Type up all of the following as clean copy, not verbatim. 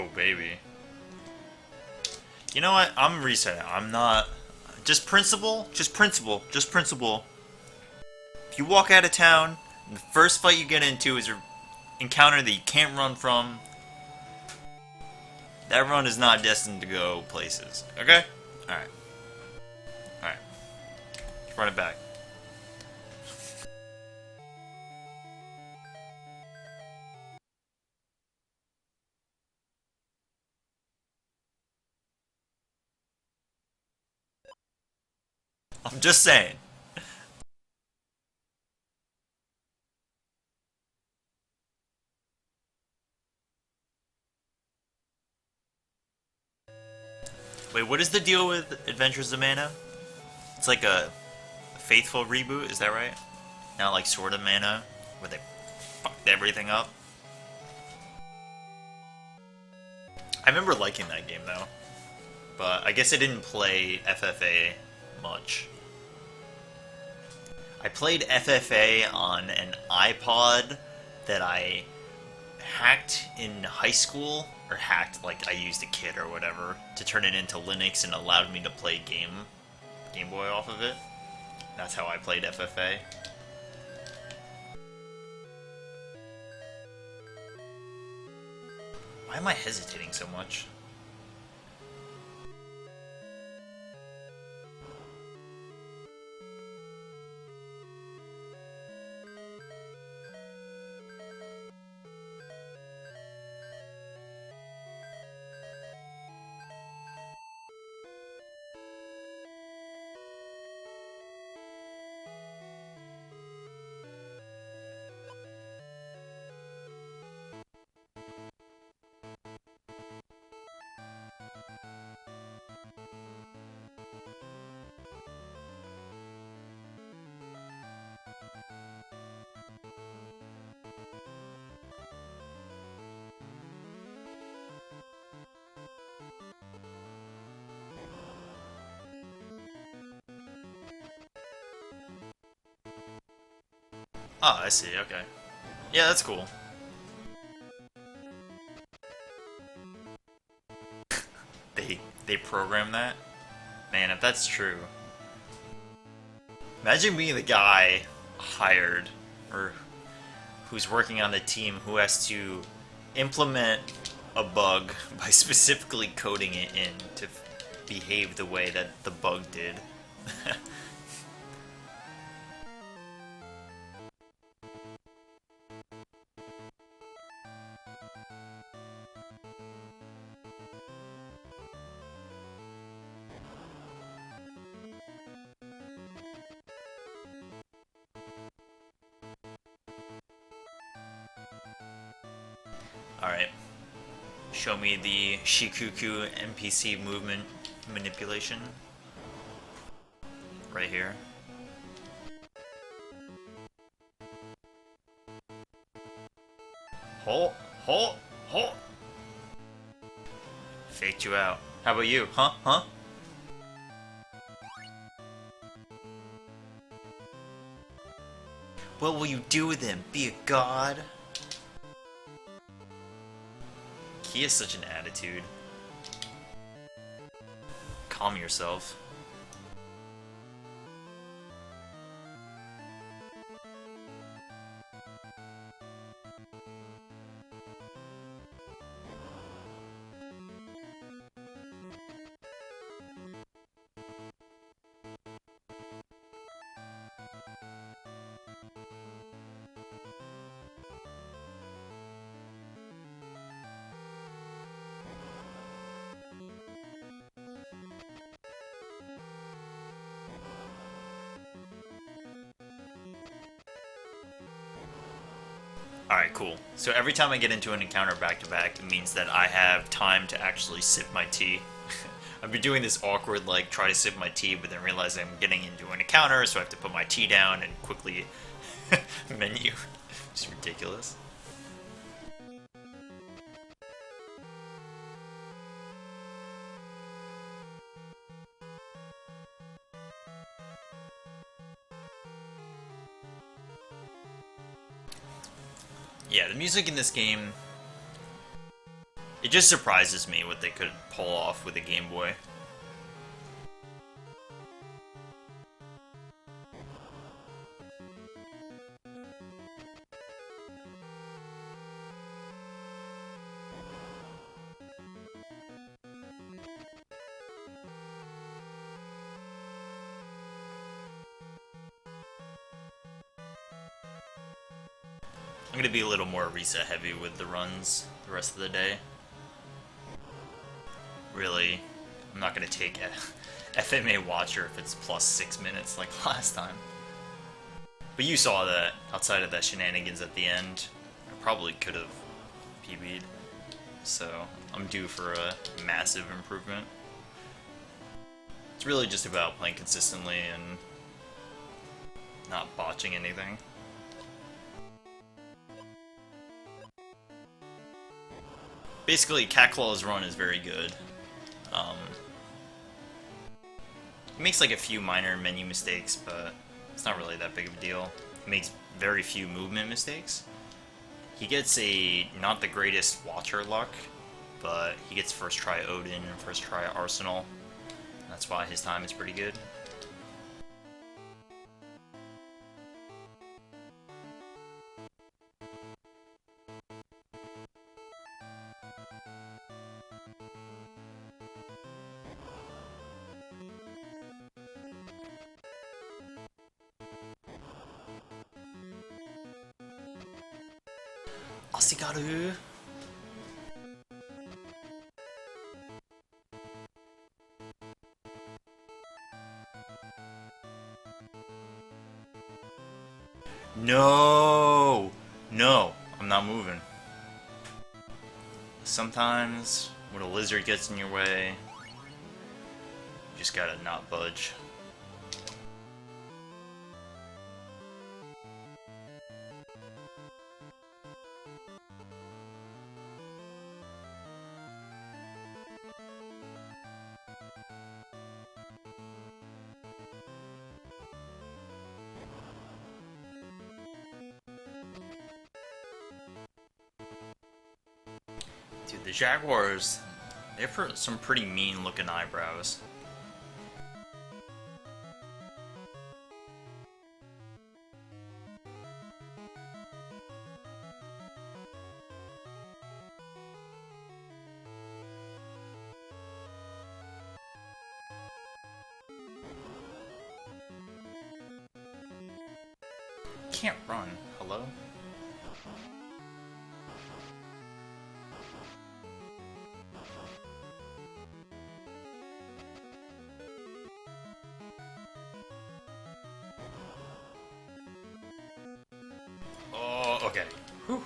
Oh, baby. You know what? I'm resetting. I'm not. Just principle. Just principle. Just principle. If you walk out of town, and the first fight you get into is an encounter that you can't run from, that run is not destined to go places. Okay? Alright. Alright. Run it back. I'm just saying. Wait, what is the deal with Adventures of Mana? It's like a faithful reboot, is that right? Not like Sword of Mana, where they fucked everything up. I remember liking that game though, but I guess I didn't play FFA much. I played FFA on an iPod that I hacked in high school, or hacked like I used a kit or whatever to turn it into Linux and allowed me to play Game Boy off of it. That's how I played FFA. Why am I hesitating so much? Oh, I see, okay. Yeah, that's cool. They program that? Man, if that's true. Imagine being the guy hired, or who's working on the team who has to implement a bug by specifically coding it in to behave the way that the bug did. Alright. Show me the Shikuku NPC movement manipulation. Right here. Ho! Ho! Ho! Faked you out. How about you? Huh? Huh? What will you do with him? Be a god? He has such an attitude. Calm yourself. Alright, cool. So every time I get into an encounter back-to-back, it means that I have time to actually sip my tea. I've been doing this awkward, like, try to sip my tea, but then realize I'm getting into an encounter, so I have to put my tea down and quickly menu. Just ridiculous. Yeah, the music in this game It just surprises me what they could pull off with a Game Boy. I'm gonna be a little more reset heavy with the runs the rest of the day. Really, I'm not gonna take a FMA Watcher if it's plus 6 minutes like last time. But you saw that outside of that shenanigans at the end, I probably could have PB'd. So I'm due for a massive improvement. It's really just about playing consistently and not botching anything. Basically, Catclaw's run is very good. He makes like a few minor menu mistakes, but it's not really that big of a deal. He makes very few movement mistakes. He gets a not the greatest Watcher luck, but he gets first try Odin and first try Arsenal. That's why his time is pretty good. Asigaru. No! No, I'm not moving. Sometimes, when a lizard gets in your way, you just gotta not budge. Dude, the Jaguars, they have some pretty mean looking eyebrows. Can't run. Hello? Oh, okay. Whew.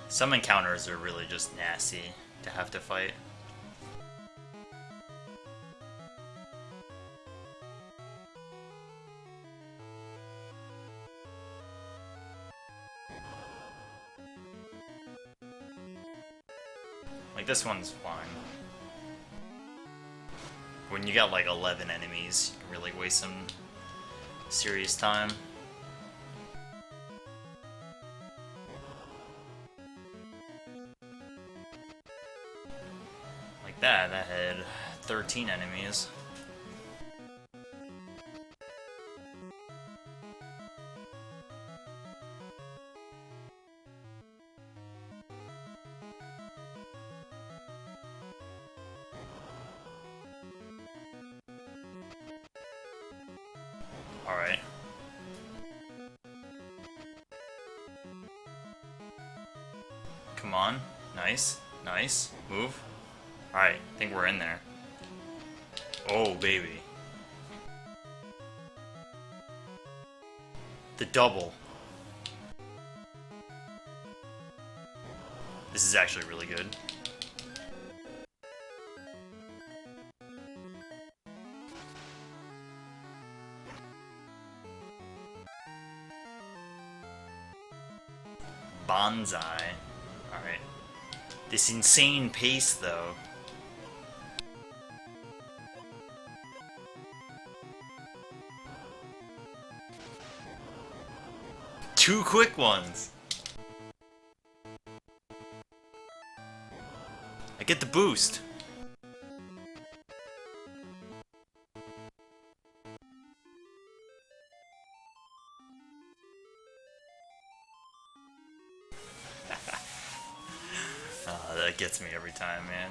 Some encounters are really just nasty to have to fight. Like, this one's fine. When you got like 11 enemies, you can really waste some serious time. Like that had 13 enemies. Alright. Come on. Nice. Nice. Move. Alright, I think we're in there. Oh, baby. The double. This is actually really good. Bonsai. Alright. This insane pace, though. Two quick ones! I get the boost. Oh, that gets me every time, man.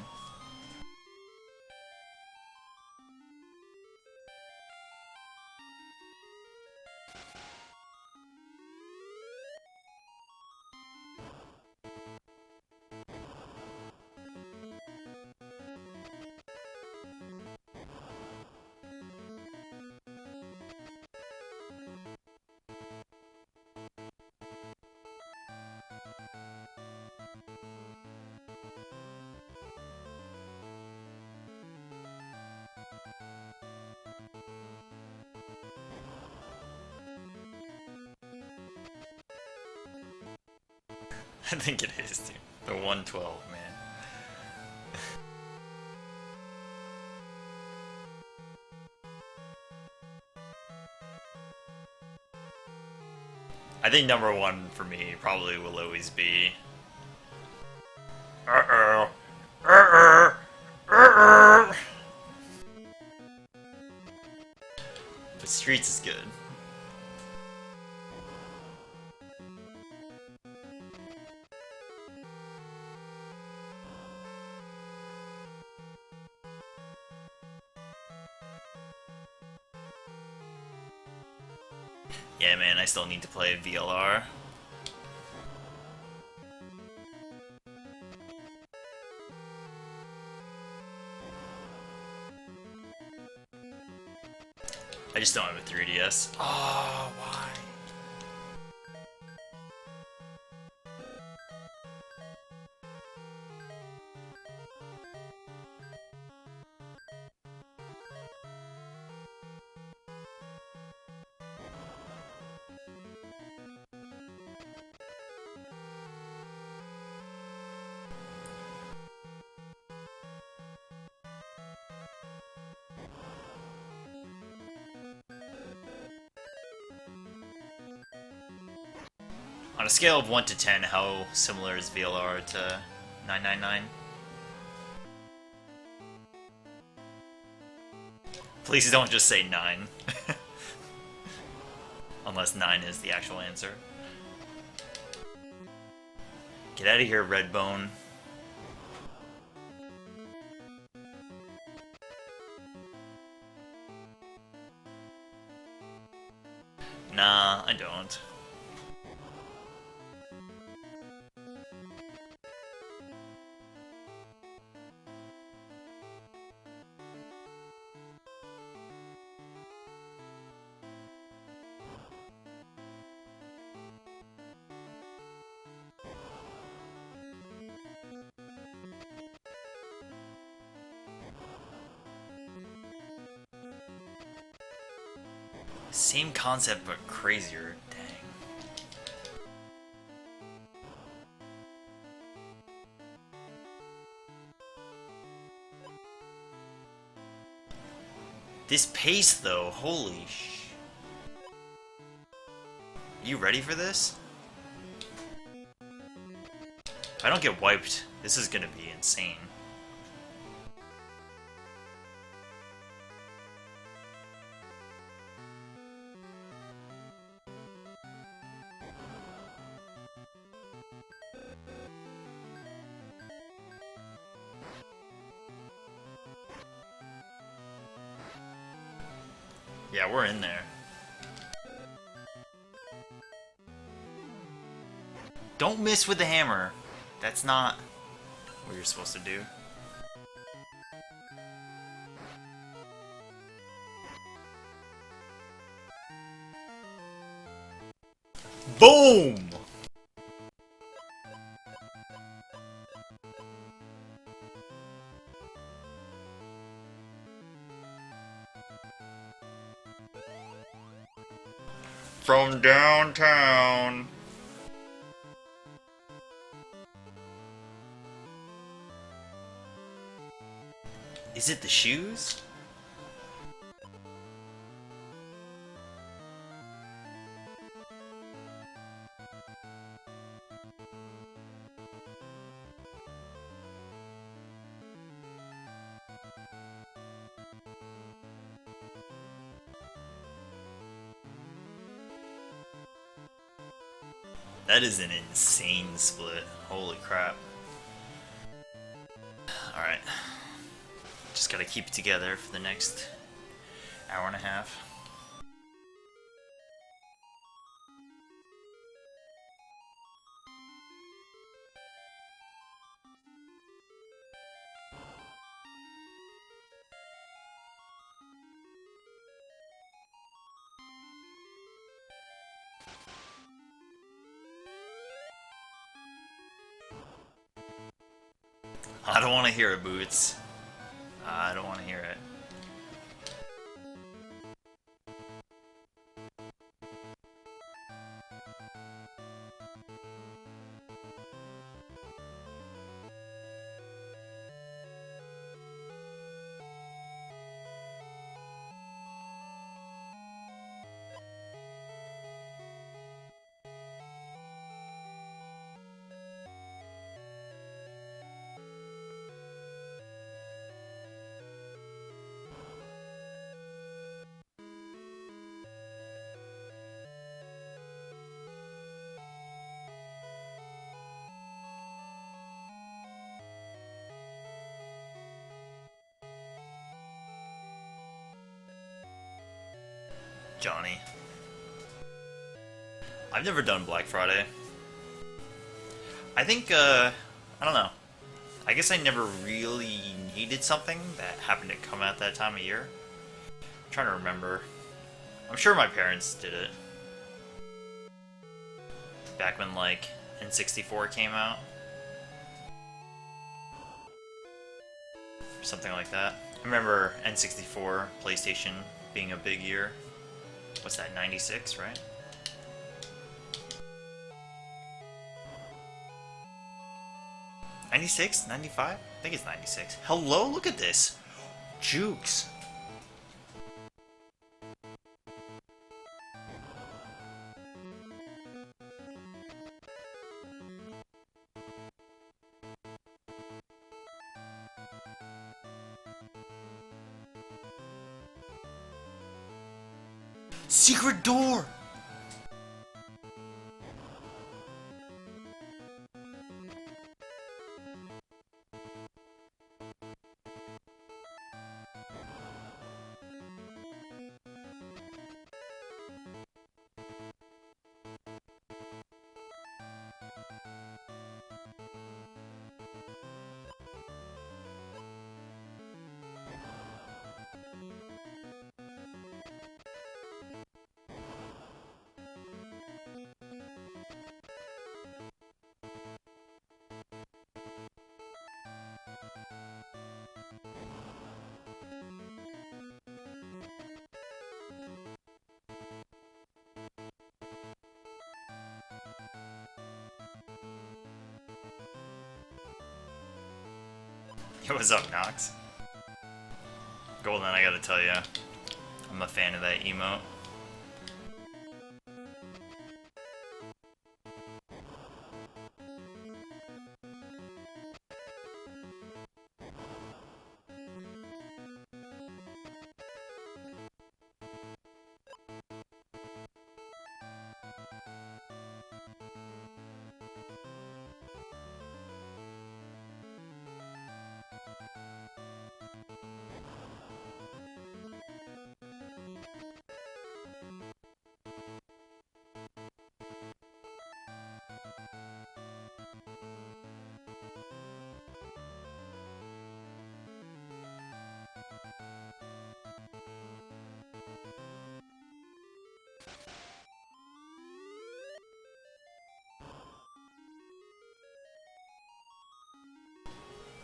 I think it is, dude. The 112, man. I think number one for me probably will always be. Uh-oh. Uh-oh. Uh-oh. But Streets is good. Yeah, man, I still need to play VLR. I just don't have a 3DS. Oh, why? On a scale of 1 to 10, how similar is VLR to 999? Please don't just say 9. Unless 9 is the actual answer. Get out of here, Redbone. Nah, I don't. Same concept, but crazier. Dang. This pace, though, holy sh... You ready for this? If I don't get wiped, this is gonna be insane. Yeah, we're in there. Don't miss with the hammer. That's not what you're supposed to do. Boom! From downtown. Is it the shoes? That is an insane split. Holy crap. Alright. Just gotta keep it together for the next hour and a half. I don't want to hear it, Boots. I don't want to hear it. Johnny. I've never done Black Friday. I think, I don't know. I guess I never really needed something that happened to come out that time of year. I'm trying to remember. I'm sure my parents did it. Back when, like, N64 came out. Something like that. I remember N64, PlayStation being a big year. What's that, 96, right? '96? 95? I think it's 96. Hello, look at this! Jukes. Secret door! Yo, what's up, Nox? Golden, I gotta tell ya, I'm a fan of that emote.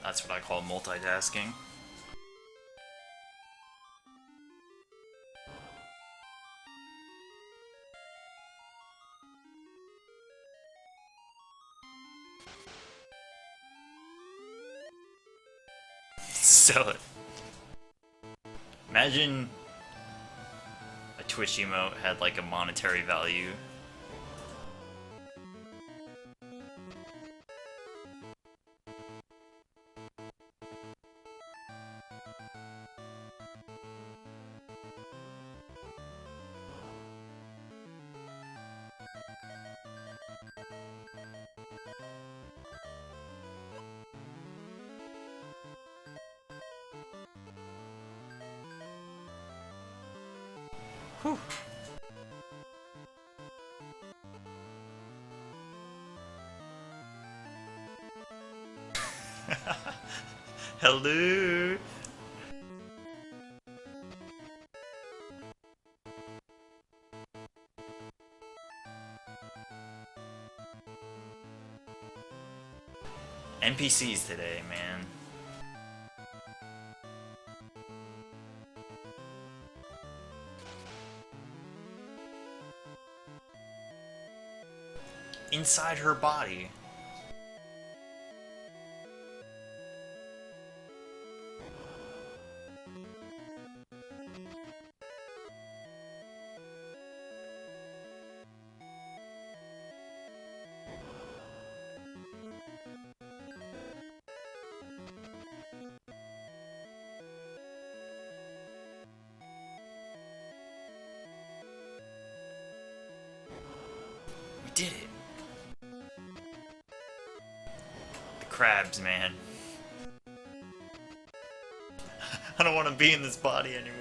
That's what I call multitasking. Sell it. Imagine a Twitch emote had like a monetary value. Whew. Hello. NPCs today, man. Inside her body. We did it. The crabs, man. I don't want to be in this body anymore.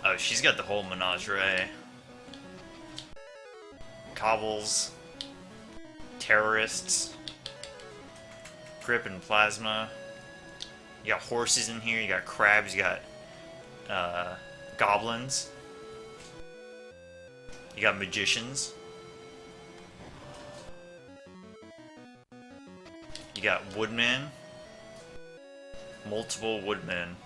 Oh, she's got the whole menagerie. Cobbles. Terrorists. Grip and plasma. You got horses in here, you got crabs, you got goblins. You got magicians. You got woodmen. Multiple woodmen.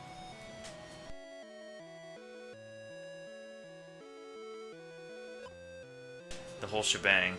The whole shebang.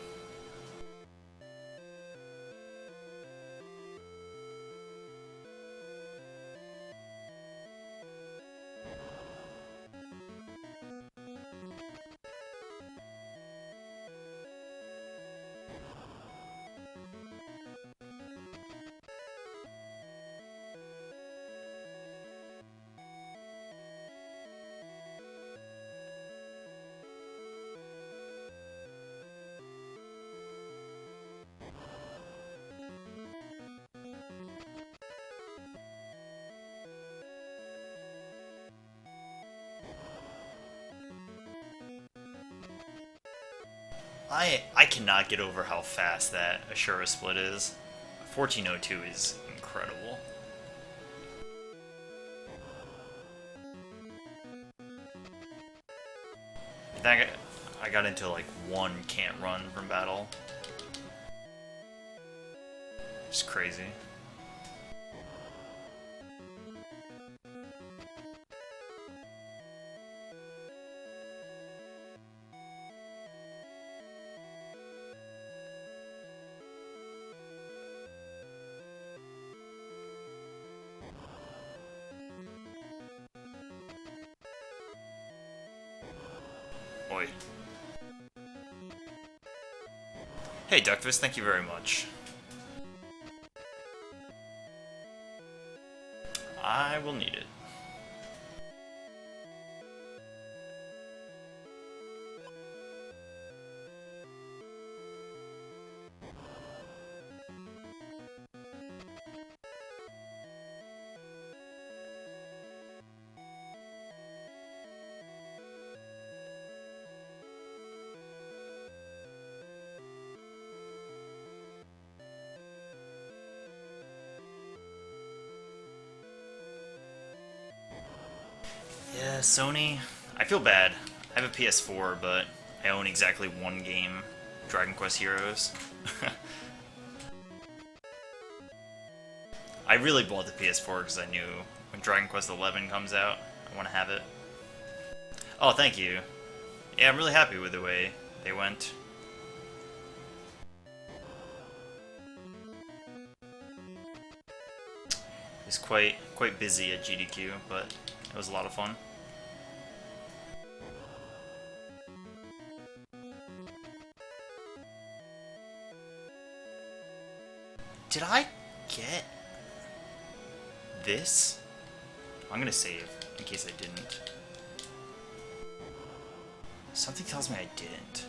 I cannot get over how fast that Ashura split is. 1402 is incredible. I got into like one can't run from battle. It's crazy. Oi. Hey, Duckfist, thank you very much. I will need it. Yeah, Sony. I feel bad. I have a PS4, but I own exactly one game, Dragon Quest Heroes. I really bought the PS4 because I knew when Dragon Quest XI comes out, I want to have it. Oh, thank you. Yeah, I'm really happy with the way they went. It was quite busy at GDQ, but it was a lot of fun. Did I get this? I'm gonna save in case I didn't. Something tells me I didn't.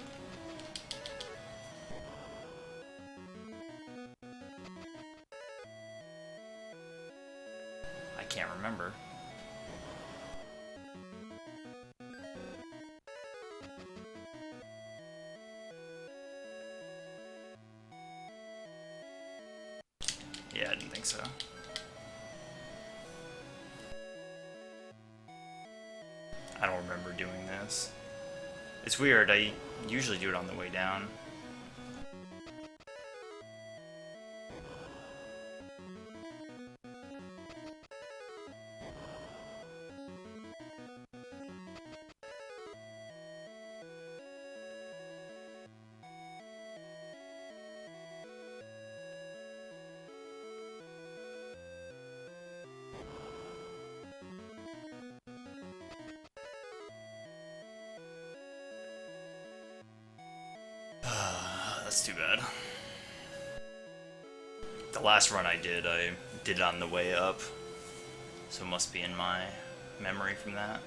I can't remember. Yeah, I didn't think so. I don't remember doing this. It's weird, I usually do it on the way down. That's too bad. The last run I did it on the way up. So it must be in my memory from that.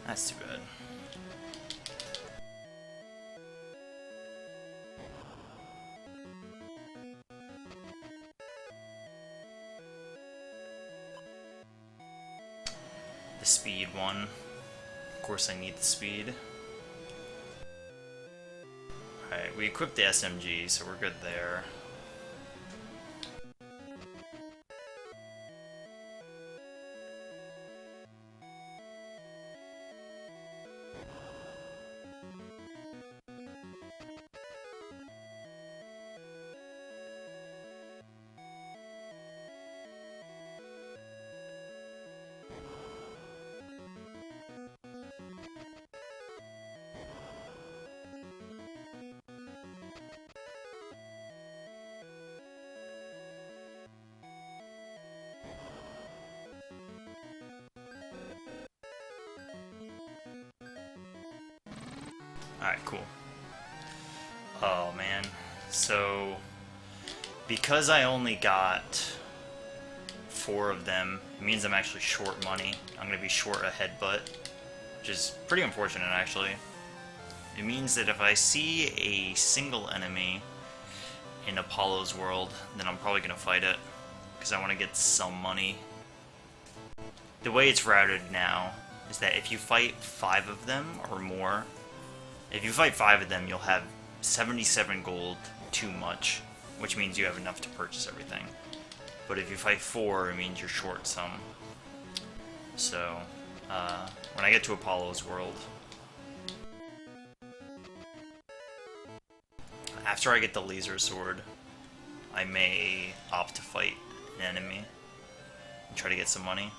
That's too bad. The speed one. Of course I need the speed. Alright, we equipped the SMG, so we're good there. Alright, cool. Oh man. So, because I only got 4 of them, it means I'm actually short money. I'm gonna be short a headbutt, which is pretty unfortunate actually. It means that if I see a single enemy in Apollo's world, then I'm probably gonna fight it, because I want to get some money. The way it's routed now is that if you fight 5 of them or more, if you fight 5 of them, you'll have 77 gold too much, which means you have enough to purchase everything. But if you fight 4, it means you're short some. So, when I get to Apollo's world, after I get the laser sword, I may opt to fight an enemy and try to get some money.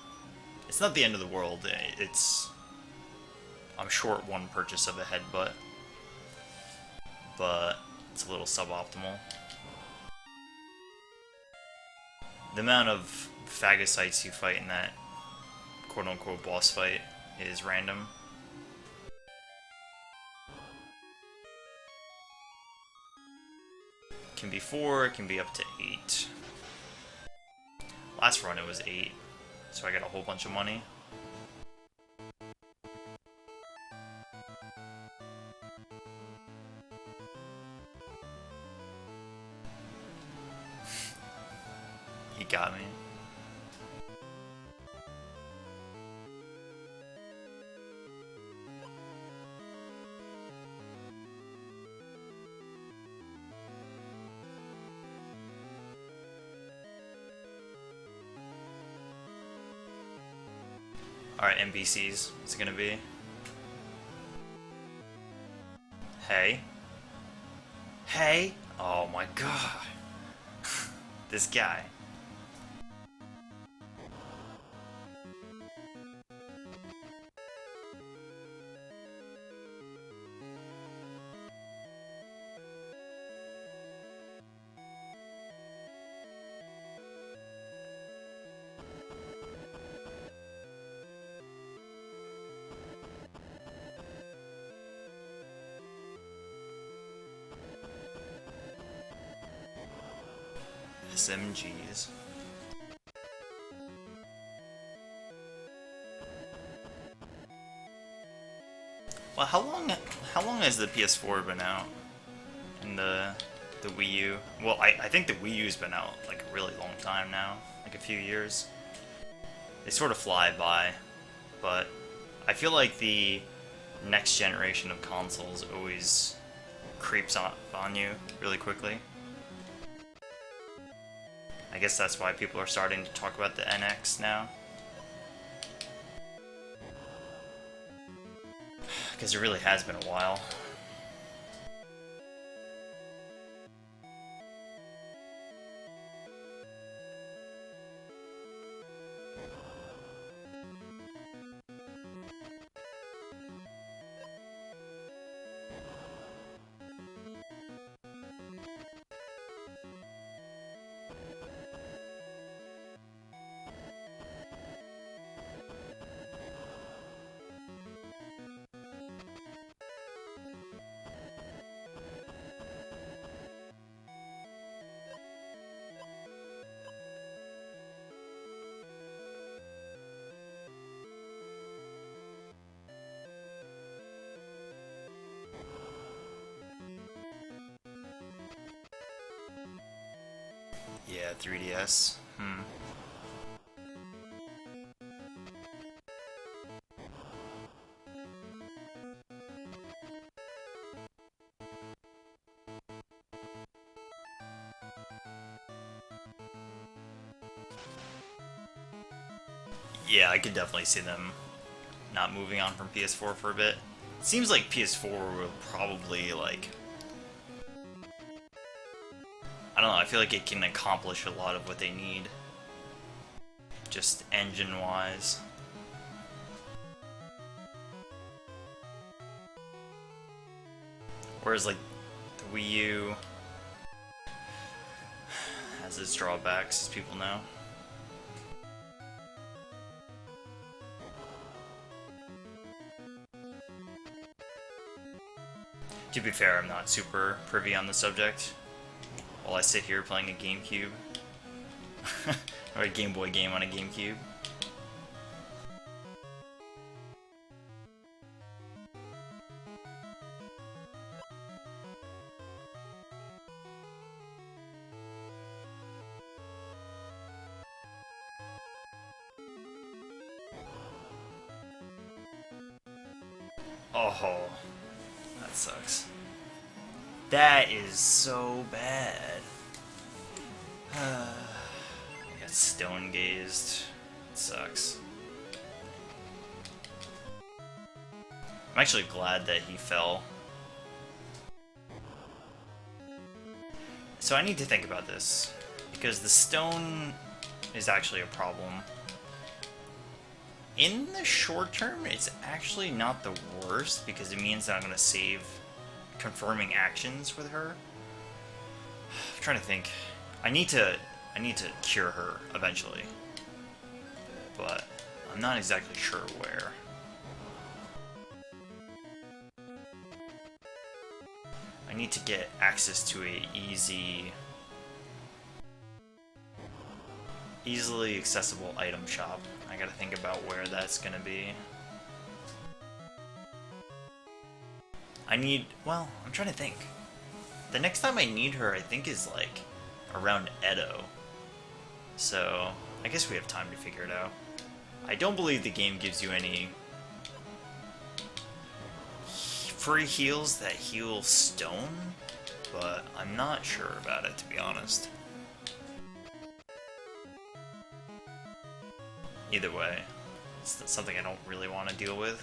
It's not the end of the world, I'm short 1 purchase of a headbutt, but it's a little suboptimal. The amount of phagocytes you fight in that quote-unquote boss fight is random. It can be 4, it can be up to 8. Last run it was 8, so I got a whole bunch of money. He got me. Alright, NPCs, what's it gonna be? Hey? Hey? Oh my god. This guy. SMGs. Well, how long has the PS4 been out? And the Wii U? Well, I think the Wii U's been out like a really long time now, like a few years. They sort of fly by, but I feel like the next generation of consoles always creeps on you really quickly. I guess that's why people are starting to talk about the NX now. Because it really has been a while. Yeah, 3DS. Yeah, I could definitely see them not moving on from PS4 for a bit. It seems like PS4 will probably, like... I don't know, I feel like it can accomplish a lot of what they need. Just engine-wise. Whereas, like, the Wii U has its drawbacks, as people know. To be fair, I'm not super privy on the subject. While I sit here playing a GameCube. Or a Game Boy game on a GameCube. Oh, that sucks. That is so bad. I got stone gazed. It sucks. I'm actually glad that he fell. So I need to think about this, because the stone is actually a problem. In the short term, it's actually not the worst, because it means that I'm going to save confirming actions with her. I'm trying to think. I need to cure her eventually, but I'm not exactly sure where. I need to get access to a easily accessible item shop. I gotta think about where that's gonna be. Well, I'm trying to think. The next time I need her, I think, is like around Edo. So, I guess we have time to figure it out. I don't believe the game gives you any free heals that heal stone, but I'm not sure about it, to be honest. Either way, it's something I don't really want to deal with.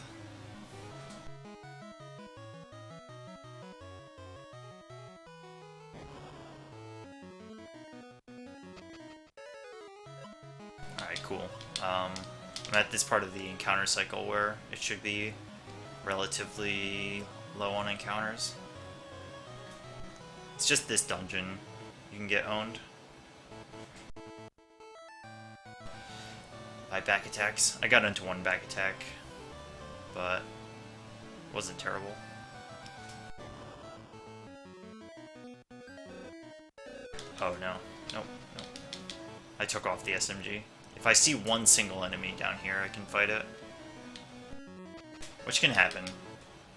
Alright, cool. I'm at this part of the encounter cycle where it should be relatively low on encounters. It's just this dungeon you can get owned by back attacks. I got into one back attack, but it wasn't terrible. Oh no. Nope. I took off the SMG. If I see one single enemy down here, I can fight it. Which can happen.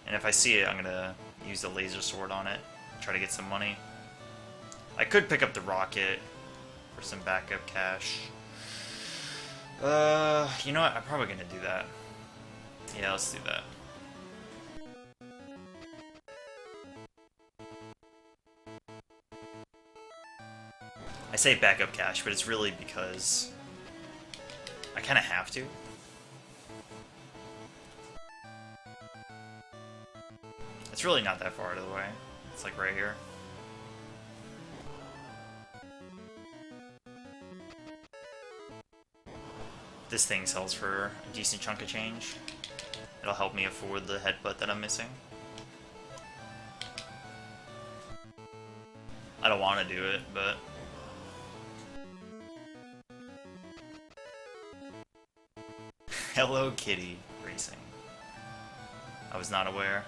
And if I see it, I'm gonna use the laser sword on it. Try to get some money. I could pick up the rocket for some backup cash. You know what? I'm probably gonna do that. Yeah, let's do that. I say backup cash, but it's really because I kind of have to. It's really not that far out of the way. It's like right here. This thing sells for a decent chunk of change. It'll help me afford the headbutt that I'm missing. I don't want to do it, but... Hello Kitty Racing. I was not aware.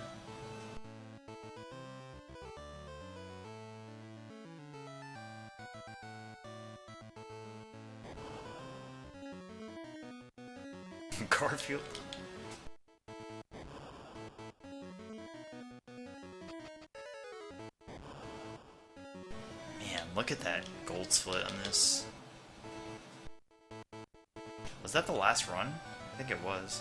Garfield. Man, look at that gold split on this. Was that the last run? I think it was.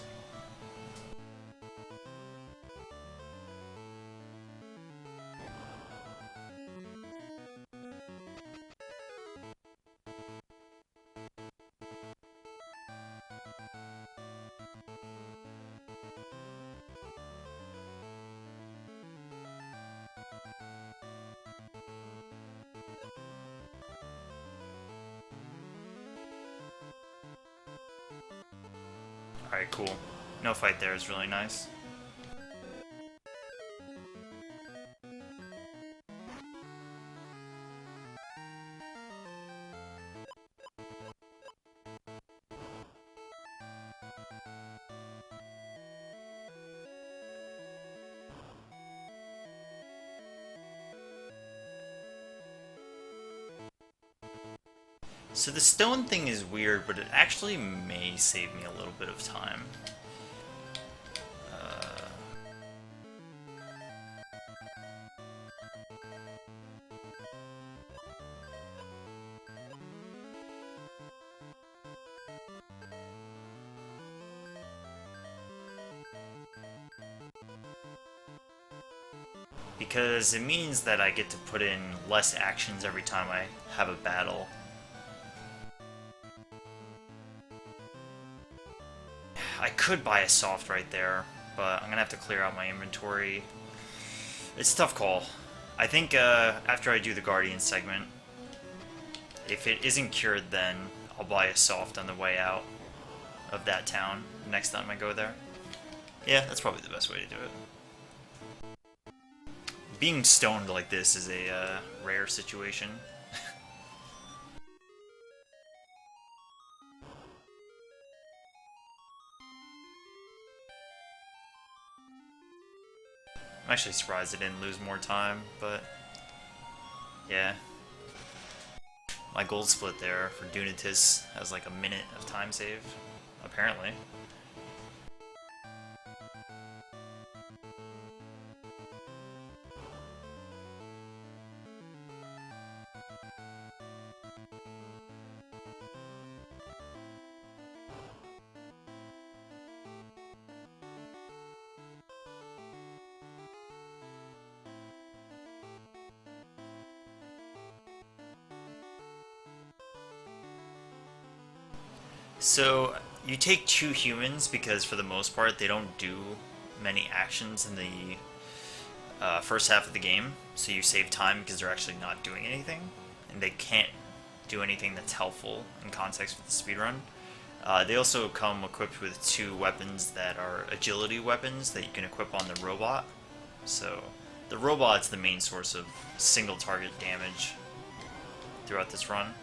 Alright, cool. No fight there is really nice. So the stone thing is weird, but it actually may save me a little bit of time. Because it means that I get to put in less actions every time I have a battle. I could buy a soft right there, but I'm gonna have to clear out my inventory. It's a tough call. I think after I do the Guardian segment, if it isn't cured, then I'll buy a soft on the way out of that town next time I go there. Yeah, that's probably the best way to do it. Being stoned like this is a rare situation. I'm actually surprised I didn't lose more time, but yeah. My gold split there for Dunatis has like a minute of time saved, apparently. So, you take 2 humans because for the most part they don't do many actions in the first half of the game, so you save time because they're actually not doing anything, and they can't do anything that's helpful in context with the speedrun. They also come equipped with 2 weapons that are agility weapons that you can equip on the robot. So, the robot's the main source of single target damage throughout this run.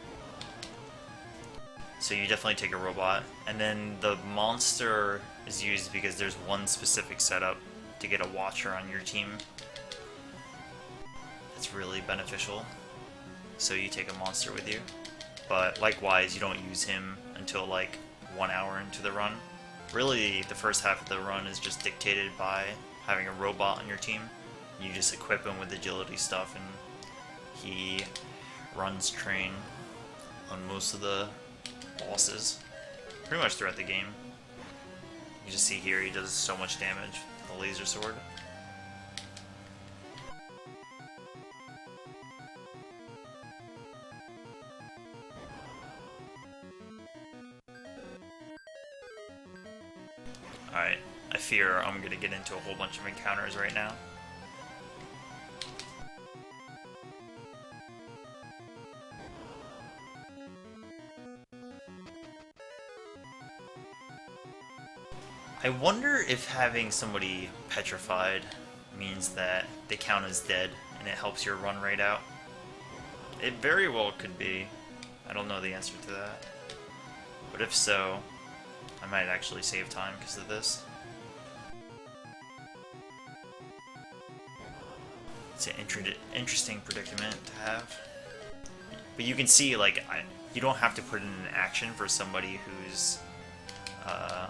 So you definitely take a robot, and then the monster is used because there's one specific setup to get a watcher on your team. It's really beneficial. So you take a monster with you. but likewise, you don't use him until like 1 hour into the run. Really, the first half of the run is just dictated by having a robot on your team. You just equip him with agility stuff, and he runs train on most of the bosses, pretty much throughout the game. You just see here he does so much damage with the laser sword. Alright, I fear I'm gonna get into a whole bunch of encounters right now. I wonder if having somebody petrified means that they count as dead and it helps your run rate out. It very well could be. I don't know the answer to that. But if so, I might actually save time because of this. It's an interesting predicament to have. But you can see, like, you don't have to put in an action for somebody who's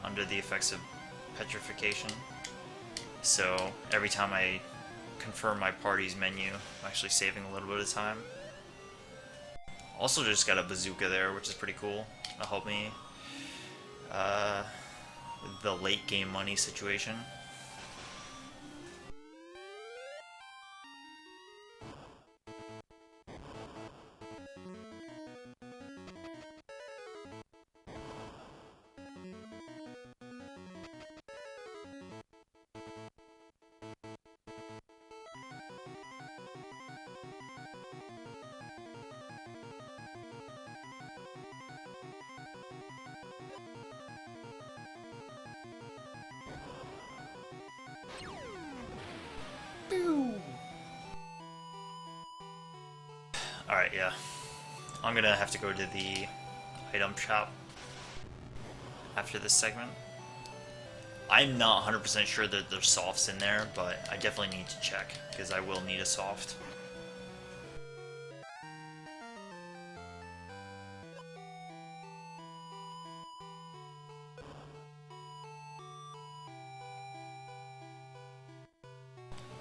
under the effects of petrification. So every time I confirm my party's menu, I'm actually saving a little bit of time. Also just got a bazooka there, which is pretty cool. That'll help me with the late game money situation. Alright, yeah. I'm gonna have to go to the item shop after this segment. I'm not 100% sure that there's softs in there, but I definitely need to check, because I will need a soft.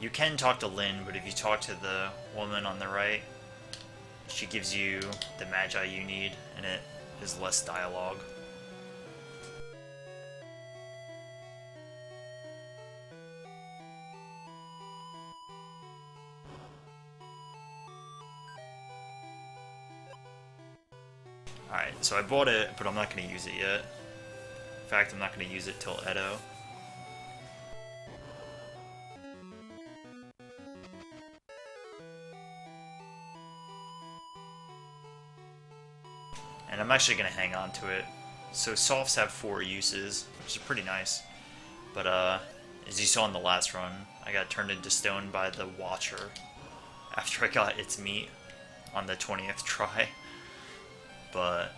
You can talk to Lynn, but if you talk to the woman on the right, she gives you the magi you need, and it is less dialogue. Alright, so I bought it, but I'm not going to use it yet. In fact, I'm not going to use it till Edo. And I'm actually going to hang on to it. So softs have 4 uses, which is pretty nice. But as you saw in the last run, I got turned into stone by the Watcher after I got its meat on the 20th try. But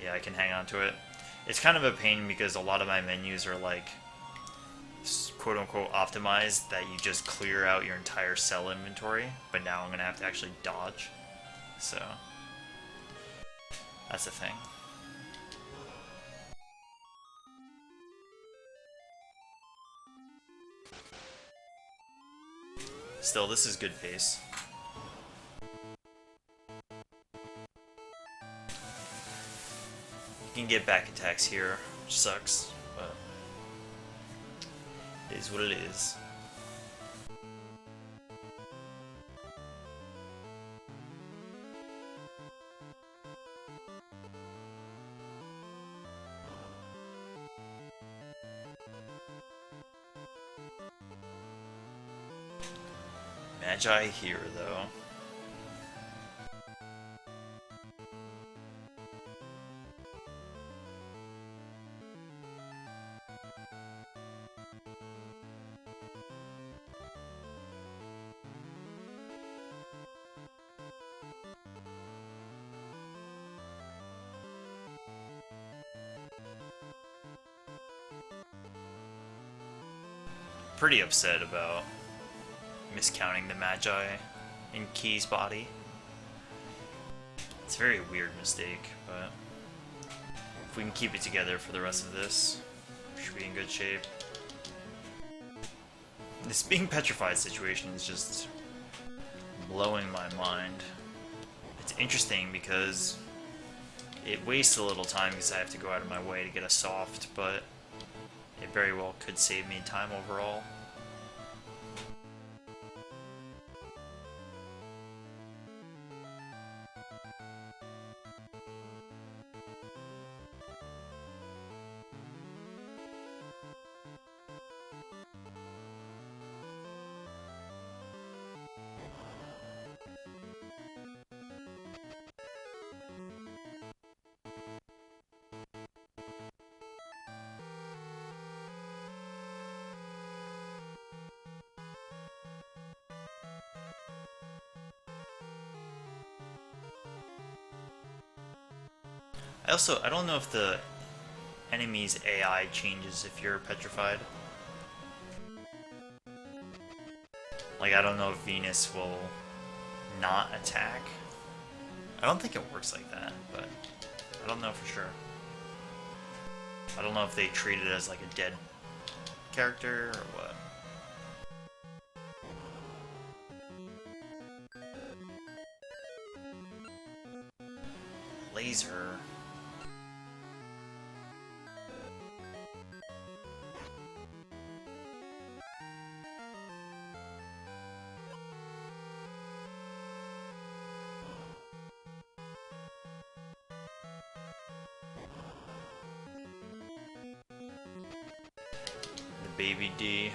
yeah, I can hang on to it. It's kind of a pain because a lot of my menus are like quote-unquote optimized that you just clear out your entire cell inventory, but now I'm going to have to actually dodge. So that's the thing. Still, this is good pace. You can get back attacks here, which sucks, but it is what it is. Magi here, though. Pretty upset about miscounting the Magi in Key's body. It's a very weird mistake, but if we can keep it together for the rest of this, we should be in good shape. This being petrified situation is just blowing my mind. It's interesting because it wastes a little time because I have to go out of my way to get a soft, but it very well could save me time overall. I don't know if the enemy's AI changes if you're petrified. Like, I don't know if Venus will not attack. I don't think it works like that, but I don't know for sure. I don't know if they treat it as like a dead character or what. Laser. Baby D.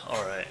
Alright.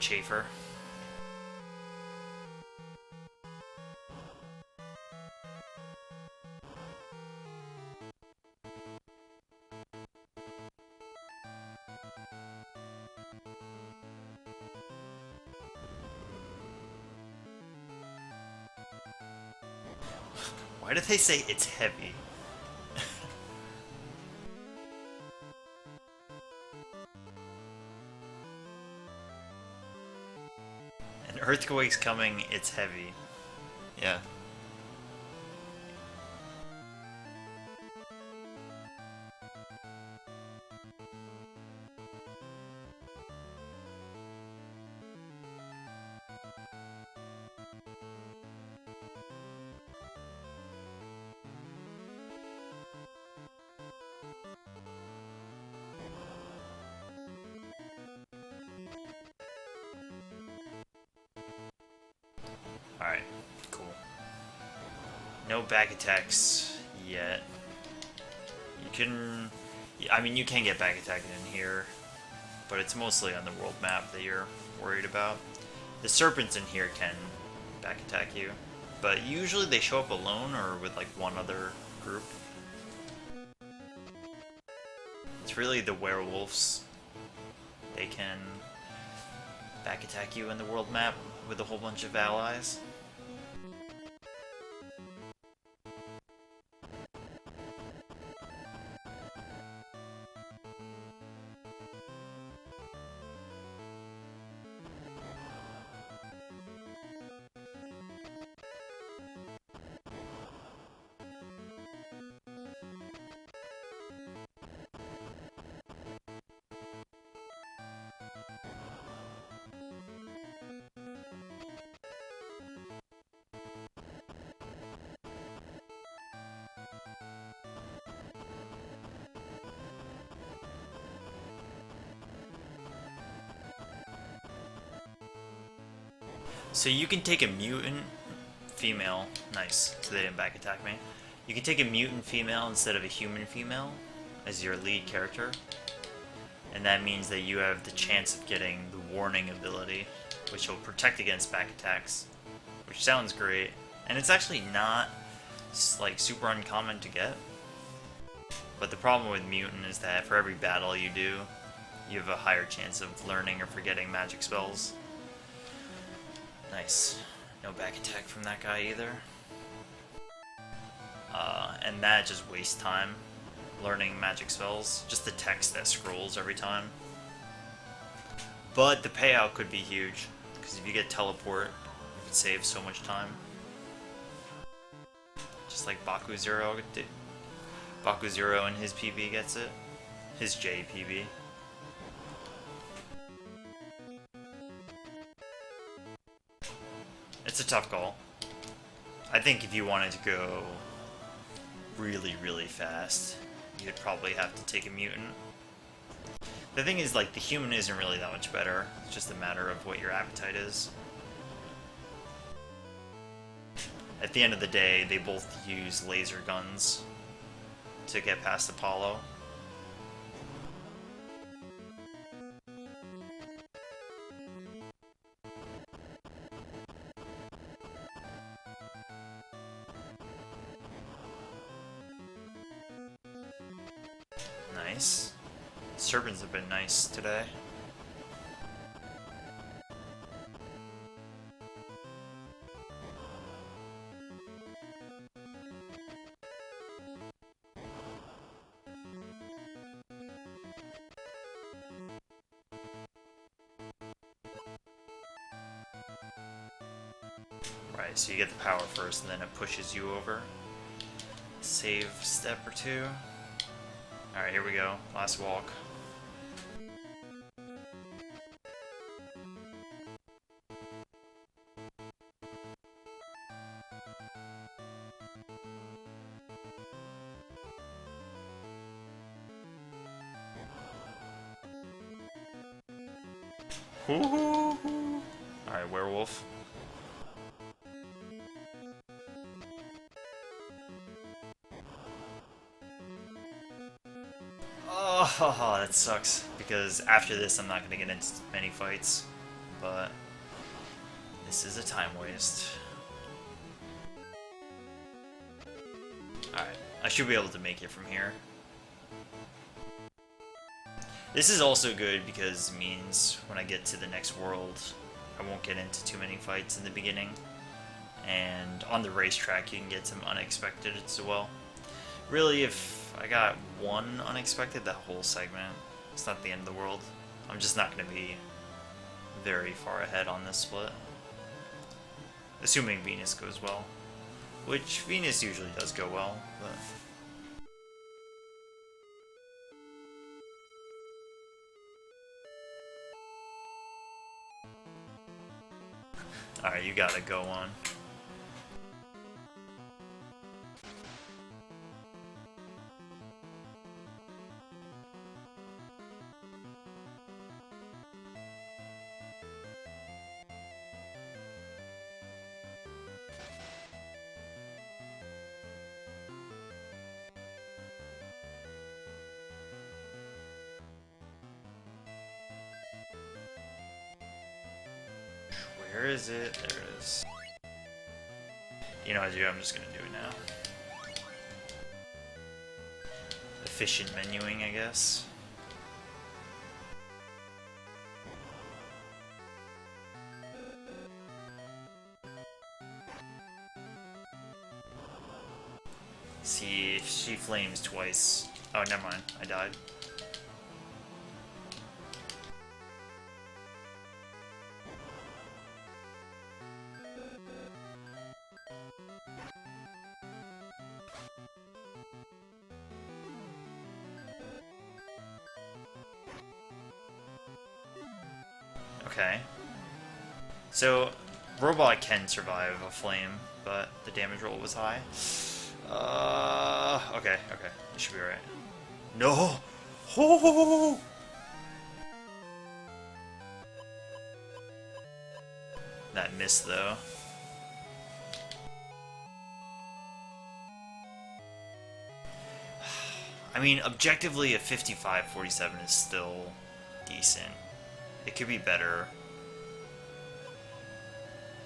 Chafer. Why did they say it's heavy? An earthquake's coming, it's heavy. Yeah. Alright, cool. No back attacks yet. You can... I mean, you can get back attacked in here, but it's mostly on the world map that you're worried about. The serpents in here can back attack you, but usually they show up alone or with like one other group. It's really the werewolves. they can back attack you in the world map with a whole bunch of allies. So you can take a mutant female. Nice. So they didn't back attack me. You can take a mutant female instead of a human female as your lead character. And that means that you have the chance of getting the warning ability, which will protect against back attacks. Which sounds great. And it's actually not like super uncommon to get. But the problem with mutant is that for every battle you do, you have a higher chance of learning or forgetting magic spells. Nice. No back attack from that guy either. And that just wastes time learning magic spells. Just the text that scrolls every time. But the payout could be huge, because if you get teleport, you can save so much time. Just like Baku Zero did. Baku Zero in his PB gets it. His JPB. It's a tough call. I think if you wanted to go really, really fast, you'd probably have to take a mutant. The thing is, like, the human isn't really that much better. It's just a matter of what your appetite is. At the end of the day, they both use laser guns to get past Apollo. Nice. Serpents have been nice today. Right, so you get the power first and then it pushes you over. Save step or two. Alright, here we go. Last walk. Alright, werewolf. Oh, that sucks, because after this I'm not going to get into many fights, but this is a time waste. Alright, I should be able to make it from here. This is also good because it means when I get to the next world, I won't get into too many fights in the beginning, and on the racetrack you can get some unexpected as well. Really, if I got one unexpected that whole segment, it's not the end of the world. I'm just not going to be very far ahead on this split. Assuming Venus goes well. Which Venus usually does go well, but... Alright, you gotta go on. Where is it? There it is. You know what I do? I'm just gonna do it now. Efficient menuing, I guess. See if she flames twice. Oh, never mind. I died. Okay. So, robot can survive a flame, but the damage roll was high. Okay, okay. It should be right. No! Oh! That missed, though. I mean, objectively, a 55-47 is still decent. It could be better.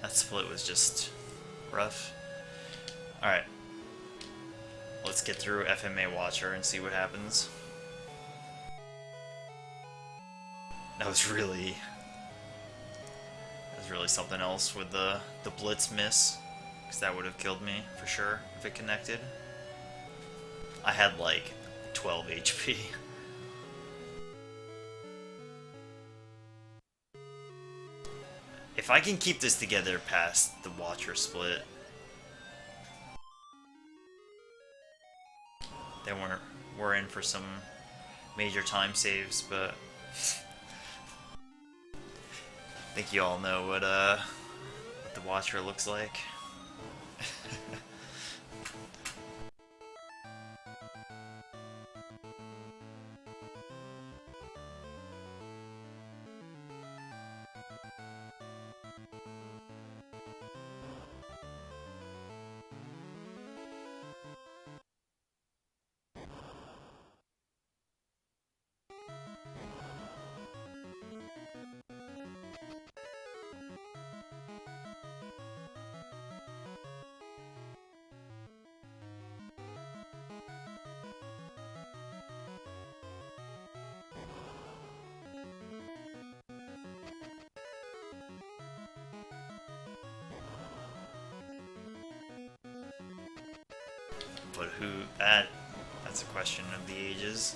That split was just rough. Alright. Let's get through FMA Watcher and see what happens. That was really something else with the blitz miss, because that would have killed me for sure if it connected. I had like 12 HP. If I can keep this together past the Watcher split, then we're in for some major time saves, but I think you all know what the Watcher looks like. But who? That's a question of the ages.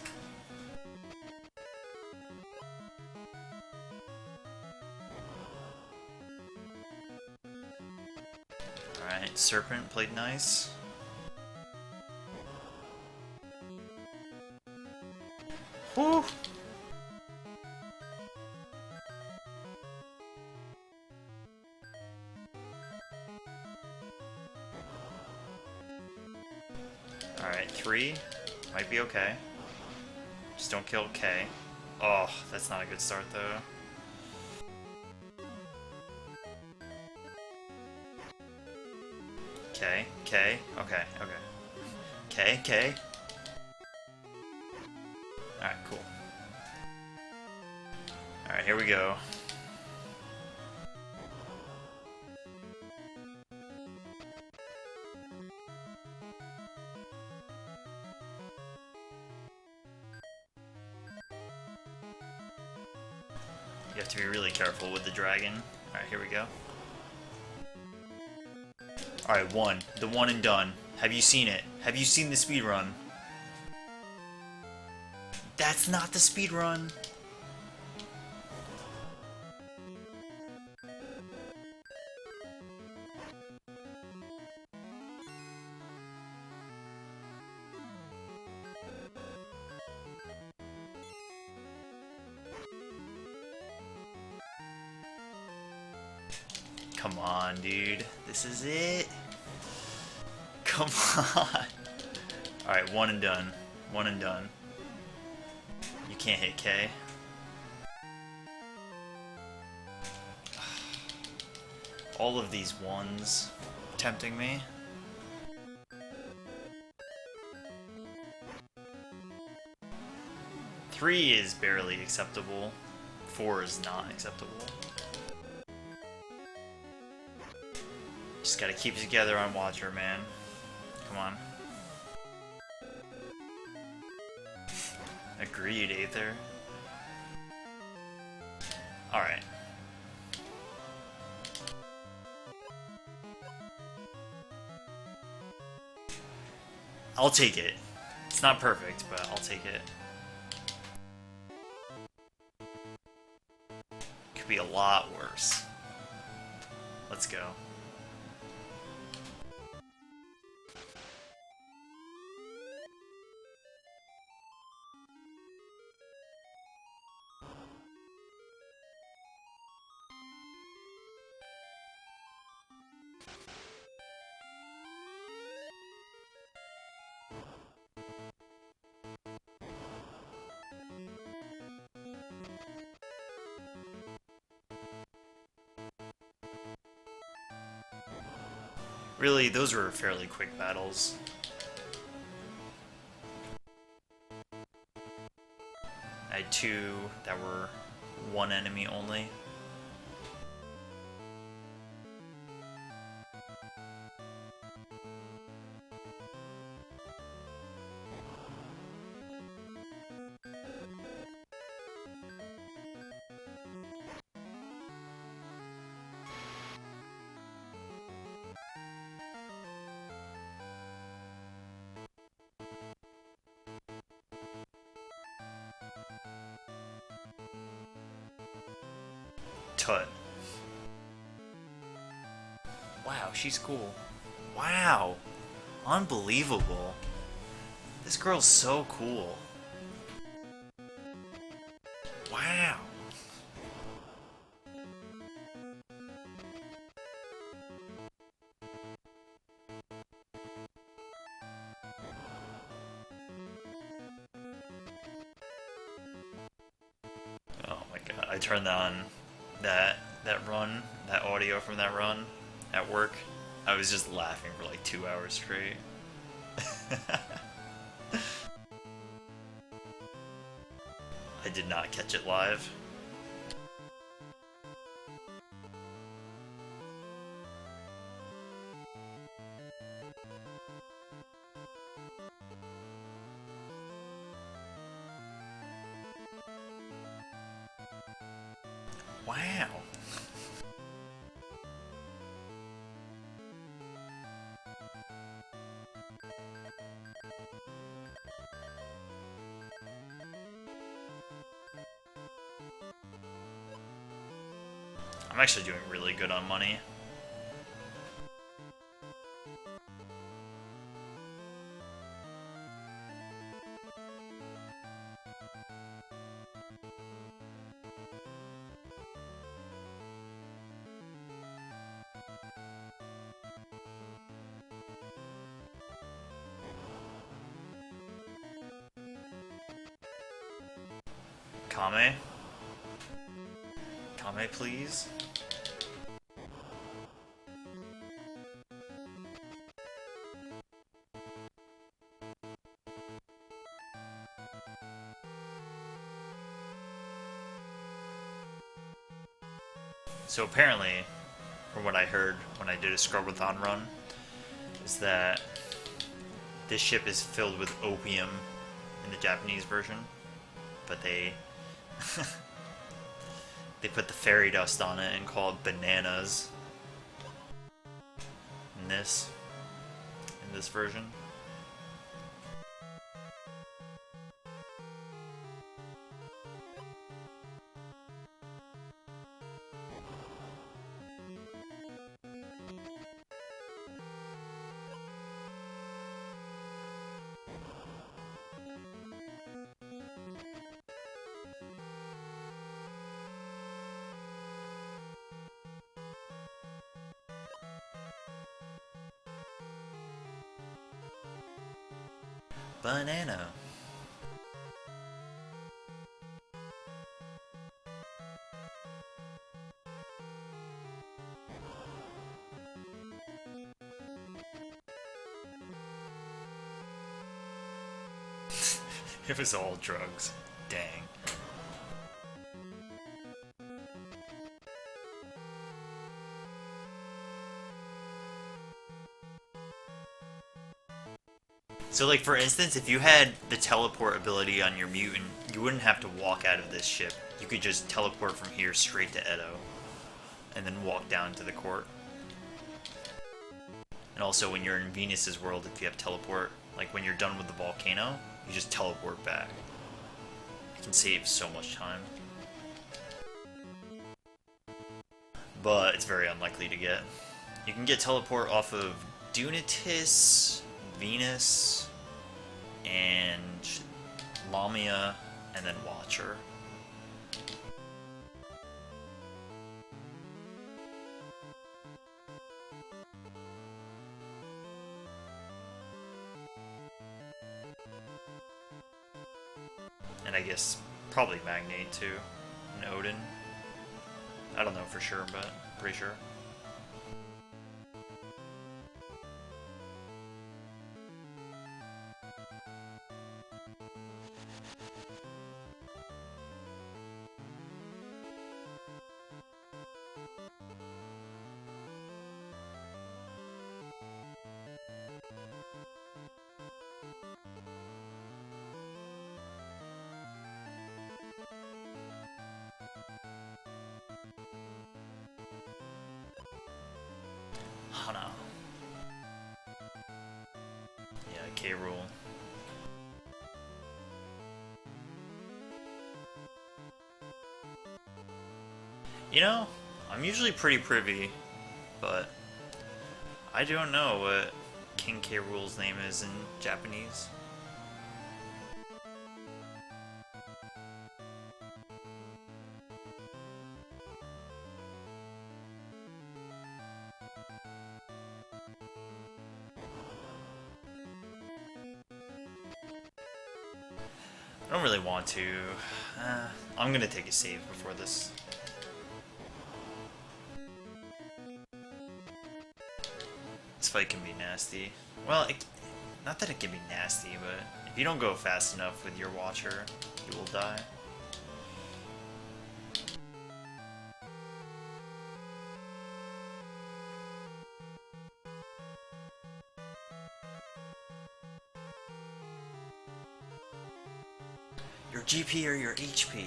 Alright, Serpent played nice. Whew! Alright, 3. Might be okay. Just don't kill K. Oh, that's not a good start though. K, K, okay, okay. K, K. Alright, cool. Alright, here we go. You have to be really careful with the dragon. Alright, here we go. Alright, 1. The one and done. Have you seen it? Have you seen the speedrun? That's not the speedrun! Come on, dude. This is it. Come on. Alright, 1 and done. 1 and done. You can't hit K. All of these 1s tempting me. Three is barely acceptable. 4 is not acceptable. Just gotta keep it together on Watcher, man. Come on. Agreed, Aether. Alright. I'll take it. It's not perfect, but I'll take it. Could be a lot worse. Let's go. Really, those were fairly quick battles. I had two that were one enemy only. Tut. Wow, she's cool. Wow. Unbelievable. This girl's so cool. Wow. Oh my god, I turned on that audio from that run at work. I was just laughing for like 2 hours straight. I did not catch it live. Wow. I'm actually doing really good on money. Kame? Kame, please? So apparently, from what I heard when I did a Scrub-a-thon run, is that this ship is filled with opium in the Japanese version, but they they put the fairy dust on it and call it bananas in this version. Banana. It was all drugs. Dang. So, like, for instance, if you had the teleport ability on your mutant, you wouldn't have to walk out of this ship. You could just teleport from here straight to Edo, and then walk down to the court. And also, when you're in Venus's world, if you have teleport, Like when you're done with the volcano, you just teleport back. It can save so much time. But it's very unlikely to get. You can get teleport off of Dunatis, Venus, and Lamia, and then Watcher. And I guess probably Magnate too, and Odin. I don't know for sure, but pretty sure. Oh no. Yeah, K. Rool. You know, I'm usually pretty privy, but I don't know what King K. Rool's name is in Japanese. I don't really want to. I'm gonna take a save before this. This fight can be nasty. Well, not that it can be nasty, but if you don't go fast enough with your Watcher, you will die. Your GP or your HP?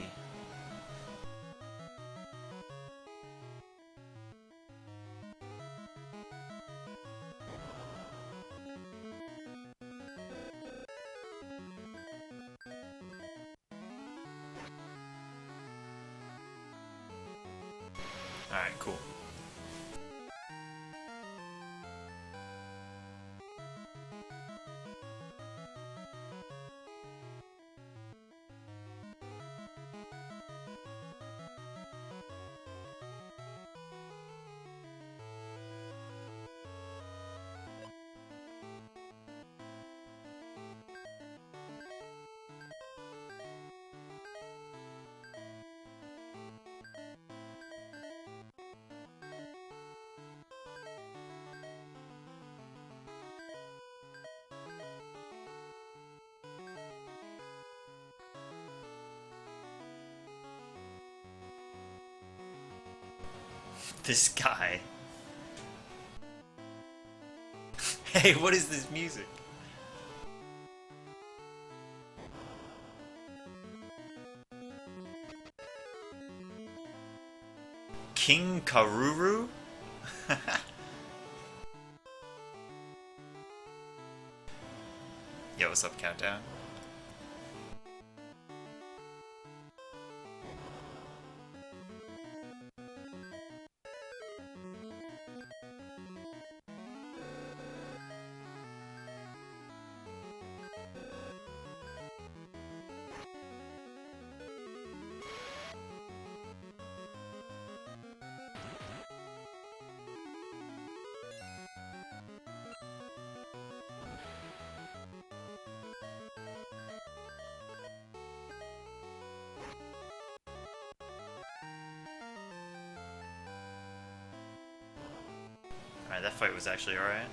Alright, cool. This guy. Hey, what is this music? King Karuru? Yo, what's up, Countdown? Alright, that fight was actually alright.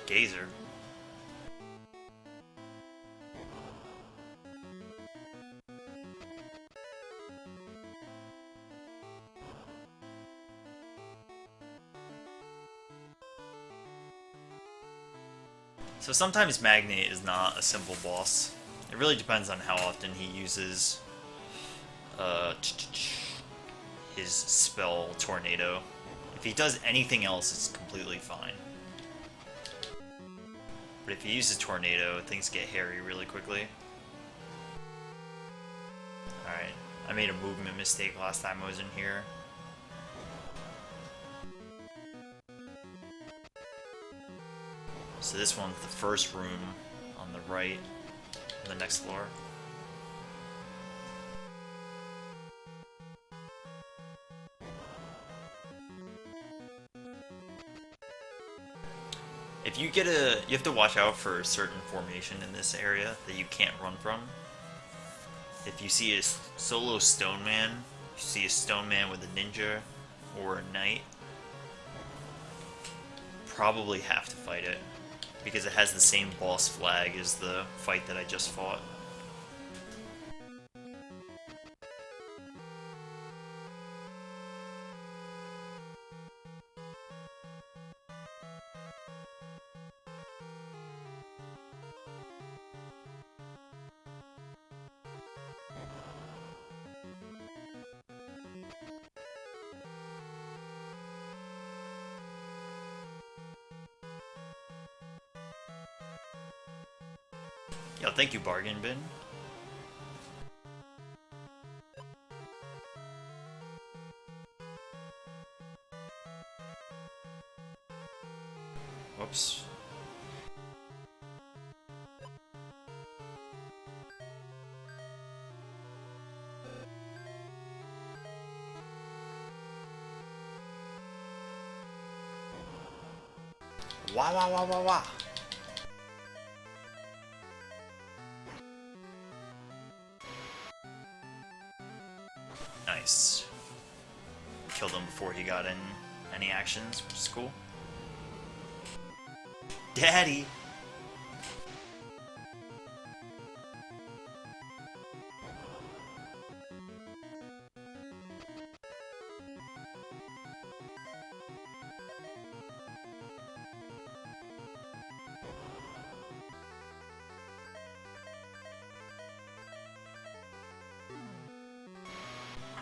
Gazer. So sometimes Magnate is not a simple boss. It really depends on how often he uses uh, his spell Tornado. If he does anything else, it's completely fine. But if he uses Tornado, things get hairy really quickly. Alright, I made a movement mistake last time I was in here. So this one's the first room on the right, on the next floor. If you get you have to watch out for a certain formation in this area that you can't run from. If you see a solo stone man, you see a stone man with a ninja or a knight, probably have to fight it because it has the same boss flag as the fight that I just fought. Yo, thank you, Bargain Bin. Whoops. Wah wah wah wah wah. Nice. Killed him before he got in any actions, which is cool. Daddy!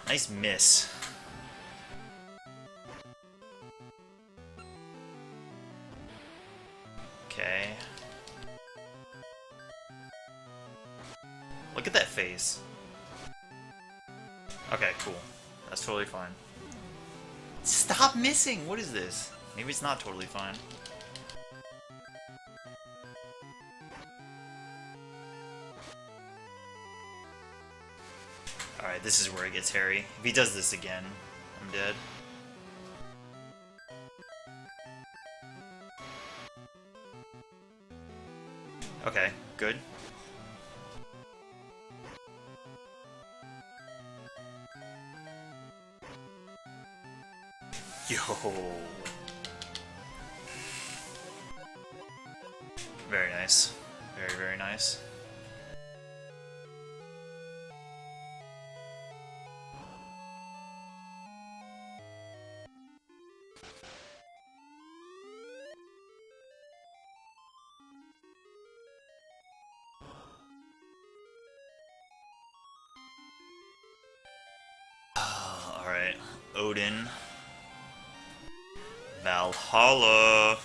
Nice miss. Okay. Look at that face. Okay, cool. That's totally fine. Stop missing! What is this? Maybe it's not totally fine. Alright, this is where it gets hairy. If he does this again, I'm dead. Okay, good. Yo. Very nice. Very, very nice. Alright, Odin. Valhalla.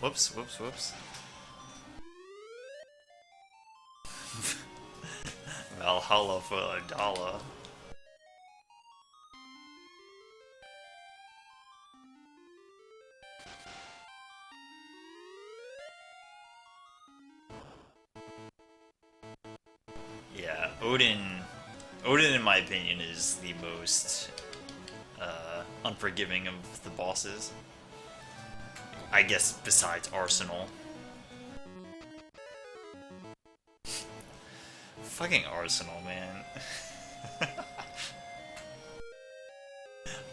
Whoops, whoops, whoops. Valhalla for $1. Yeah, Odin, in my opinion, is the most unforgiving of the bosses. I guess besides Arsenal. Fucking Arsenal, man.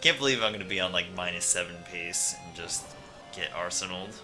Can't believe I'm gonna be on like -7 pace and just get arsenaled.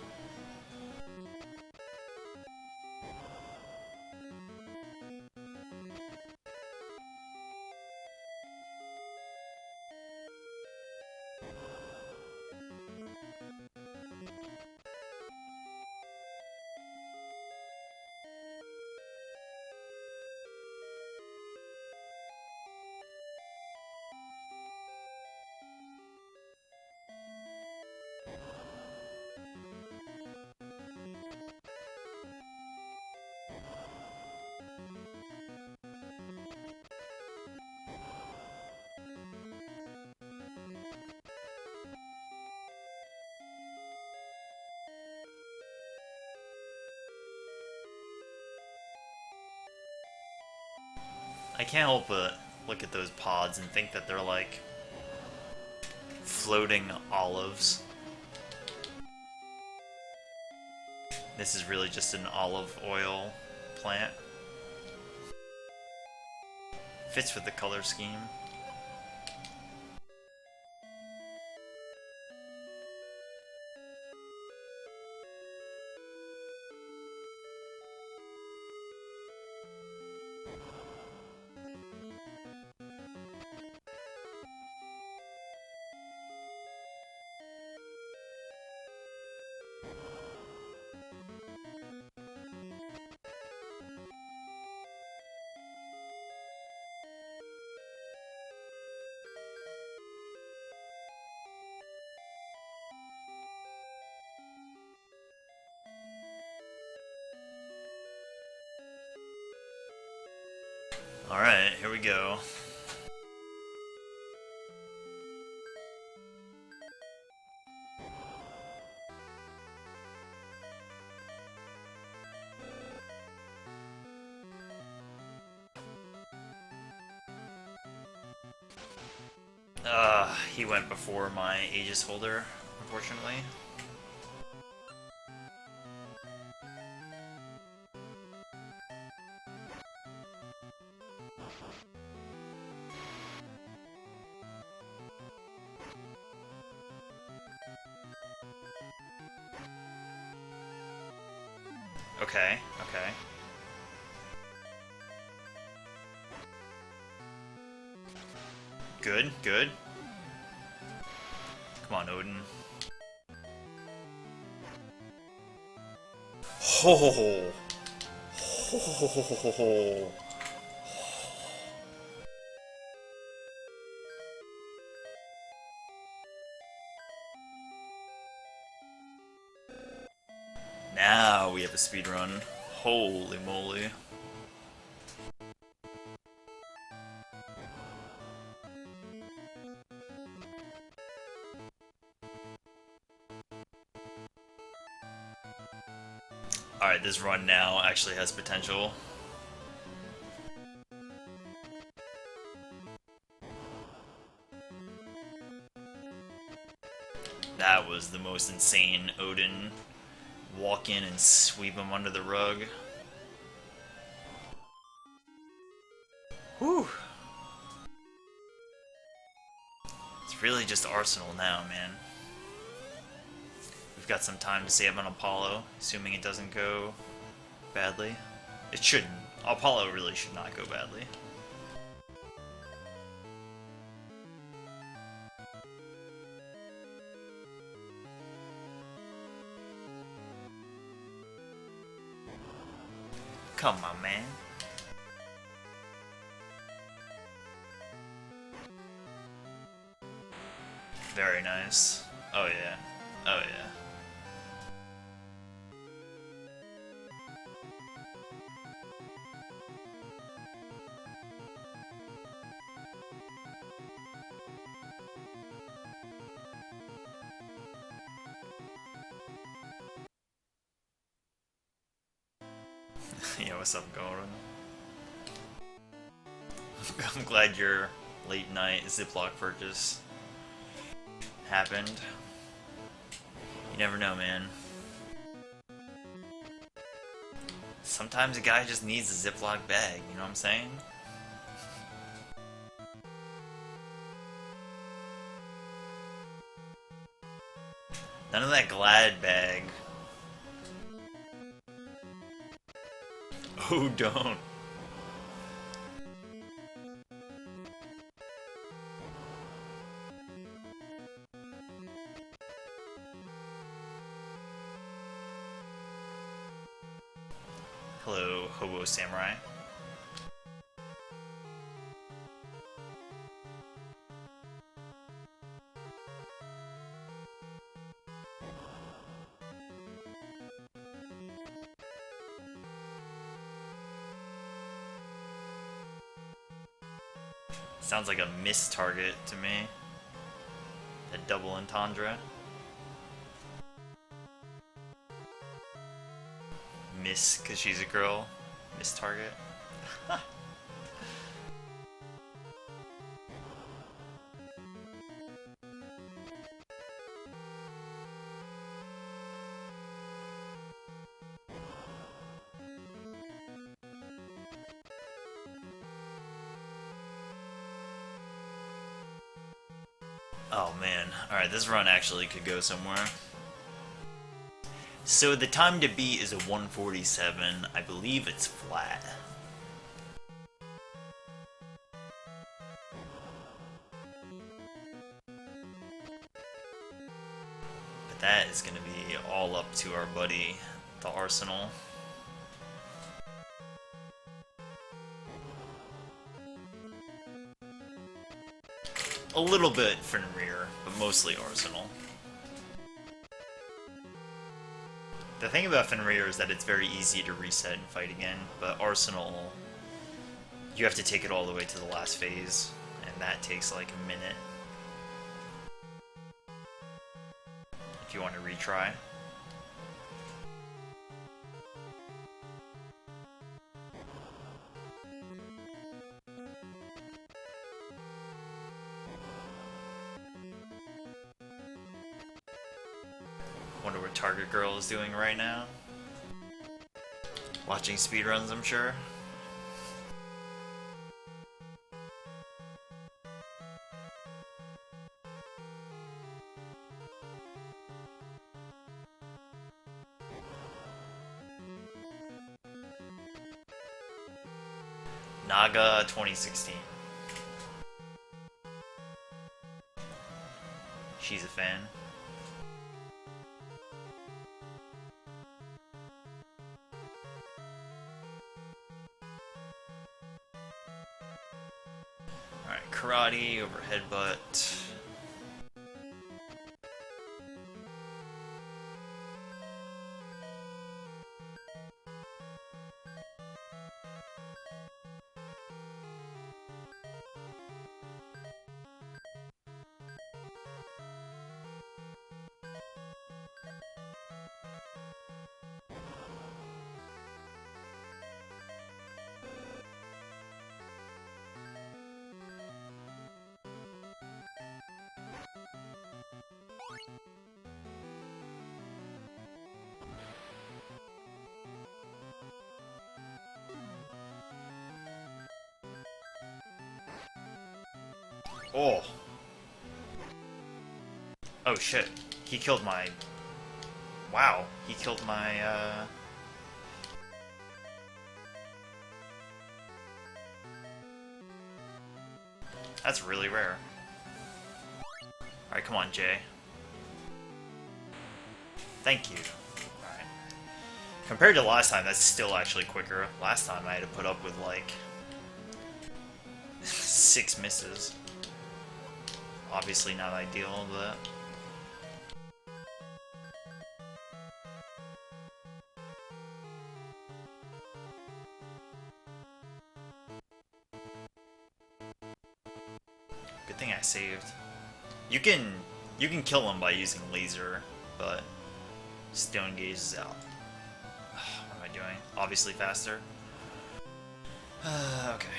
I can't help but look at those pods and think that they're like floating olives. This is really just an olive oil plant. Fits with the color scheme. Alright, here we go. He went before my Aegis holder, unfortunately. Okay, okay. Good, good. Come on, Odin. Ho ho ho. Ho ho ho ho ho ho. Now we have a speed run. Holy moly. Alright, this run now actually has potential. That was the most insane Odin walk in and sweep him under the rug. Whew. It's really just Arsenal now, man. We've got some time to save on Apollo, assuming it doesn't go badly. It shouldn't. Apollo really should not go badly. Come on, man. Very nice. Oh yeah. Oh yeah. Yeah, what's up, Goran? I'm glad your late night Ziploc purchase happened. You never know, man. Sometimes a guy just needs a Ziploc bag, you know what I'm saying? None of that glad bag. Oh, don't. Hello, Hobo Samurai. Sounds like a miss target to me. A double entendre. Miss, because she's a girl. Miss target. Oh man, alright, this run actually could go somewhere. So the time to beat is a 147. I believe it's flat. But that is going to be all up to our buddy, the Arsenal. A little bit Fenrir, but mostly Arsenal. The thing about Fenrir is that it's very easy to reset and fight again, but Arsenal, you have to take it all the way to the last phase, and that takes like a minute. If you want to retry. Wonder what Target Girl is doing right now. Watching speedruns, I'm sure. Naga 2016. She's a fan. Alright, karate over headbutt. Oh. Oh shit. He killed my... Wow. He killed my, That's really rare. Alright, come on, Jay. Thank you. Alright. Compared to last time, that's still actually quicker. Last time I had to put up with, like... 6 misses. Obviously not ideal, but... Good thing I saved. You can kill him by using laser, but stone gaze is out. What am I doing? Obviously faster. Okay.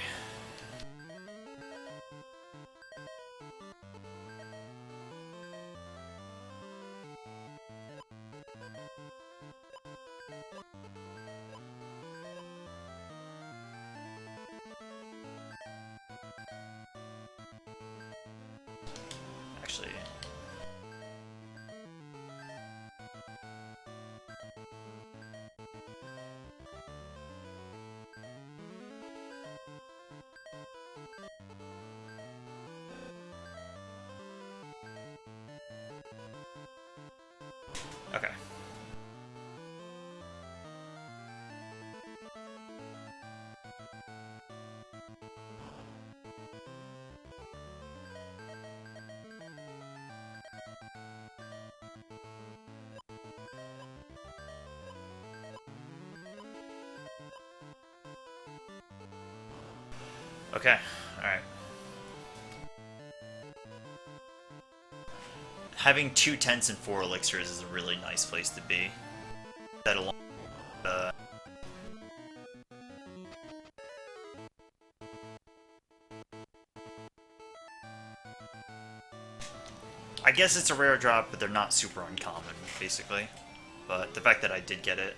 Actually, Okay. Okay, alright. Having 2 tents and 4 elixirs is a really nice place to be. That along uh, I guess it's a rare drop, but they're not super uncommon, basically. But the fact that I did get it,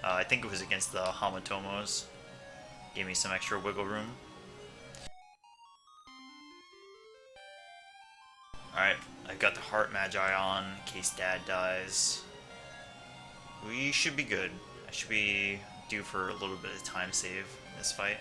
I think it was against the Hamatomos, gave me some extra wiggle room. Alright, I've got the Heart Magi on, in case Dad dies. We should be good. I should be due for a little bit of time save in this fight.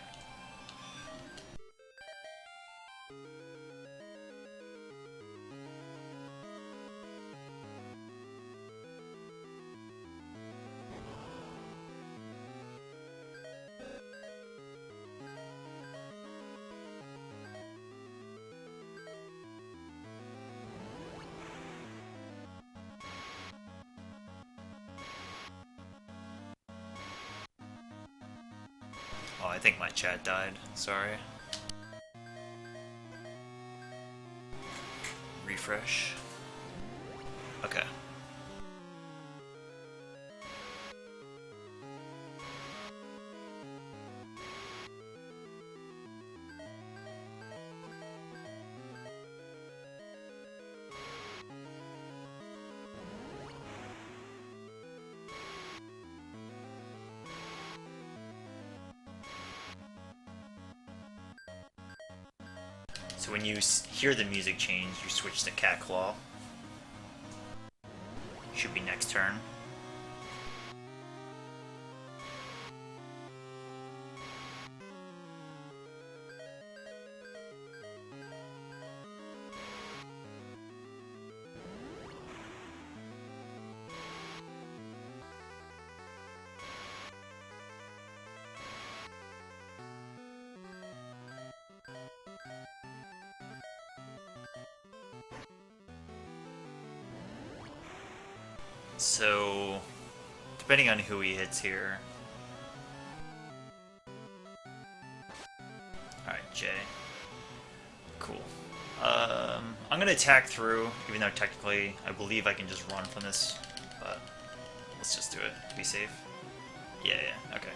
Oh, I think my chat died. Sorry. Refresh. Okay. So when you hear the music change, you switch to Cat Claw. Should be next turn. So, depending on who he hits here. Alright, Jay. Cool. I'm gonna attack through, even though technically I believe I can just run from this, but let's just do it to be safe. Yeah, okay.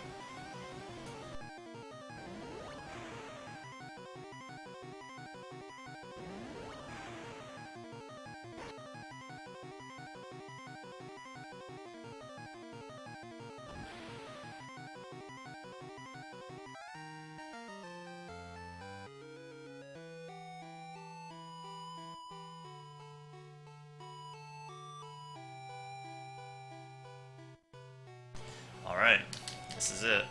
Alright, this is it.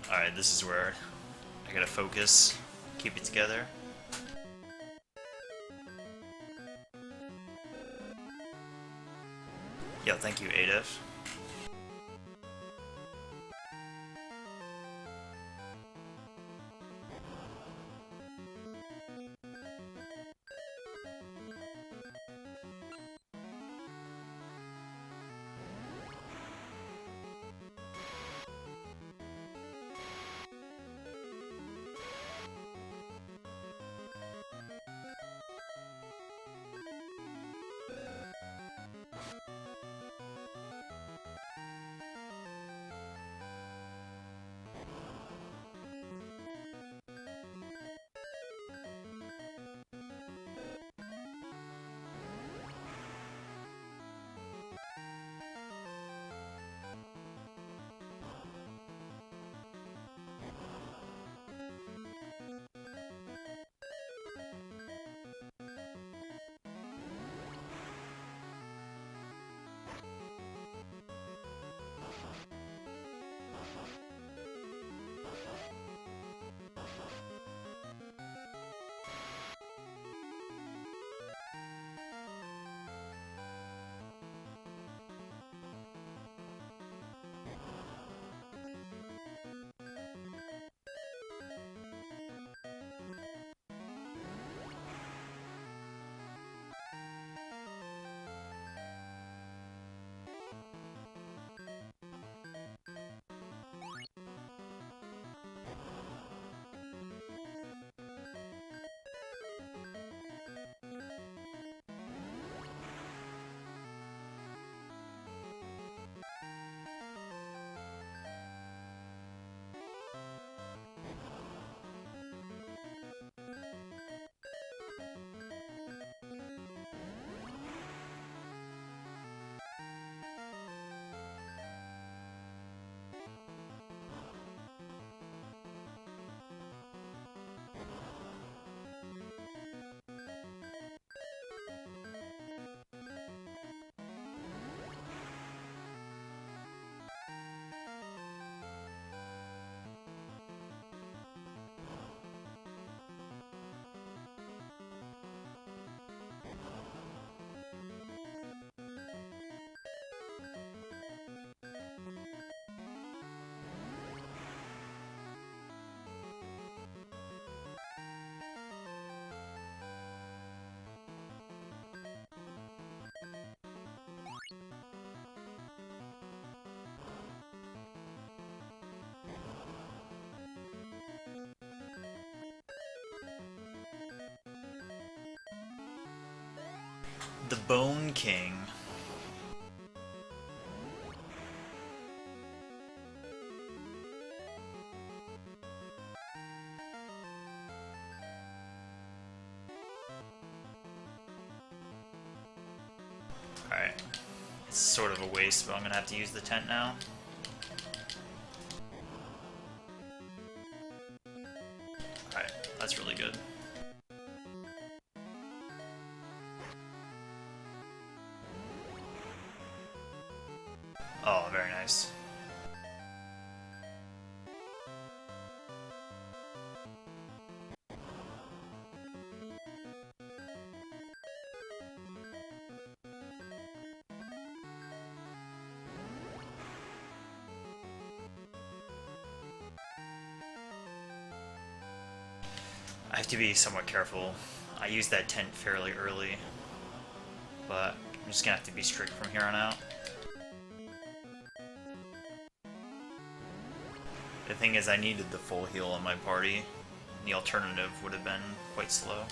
Alright, this is where I gotta focus, keep it together. Yo, thank you, Adif. The Bone King. Alright. It's sort of a waste, but I'm gonna have to use the tent now. Alright, that's really good. Oh, very nice. I have to be somewhat careful. I used that tent fairly early, but I'm just gonna have to be strict from here on out. The thing is, I needed the full heal on my party. The alternative would have been quite slow.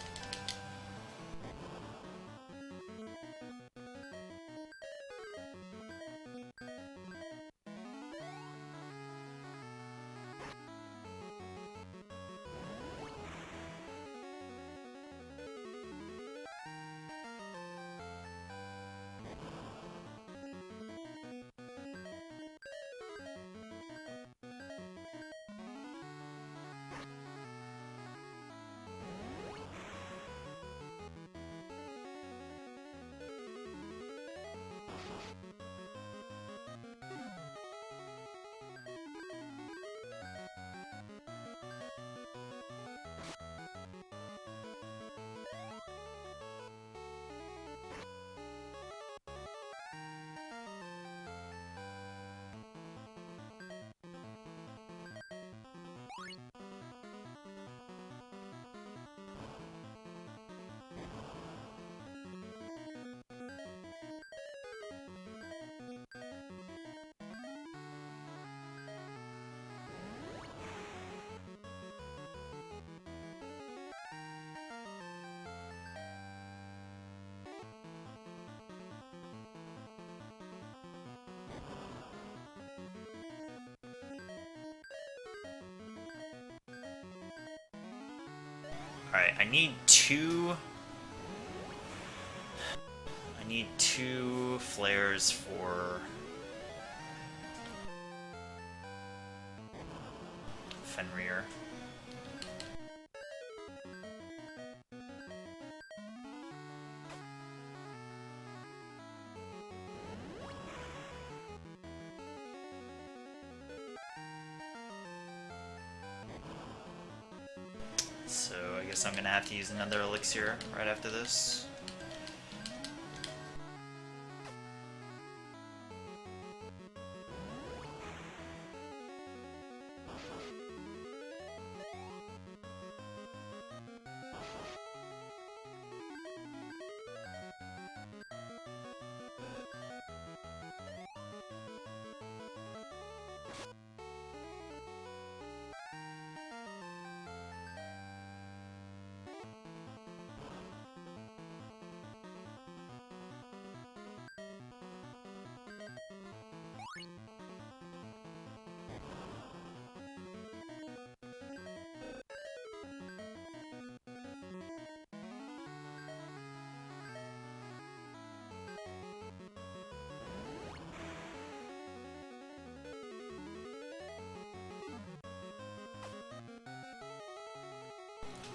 Alright, I need two flares for Fenrir. So I guess I'm gonna have to use another elixir right after this.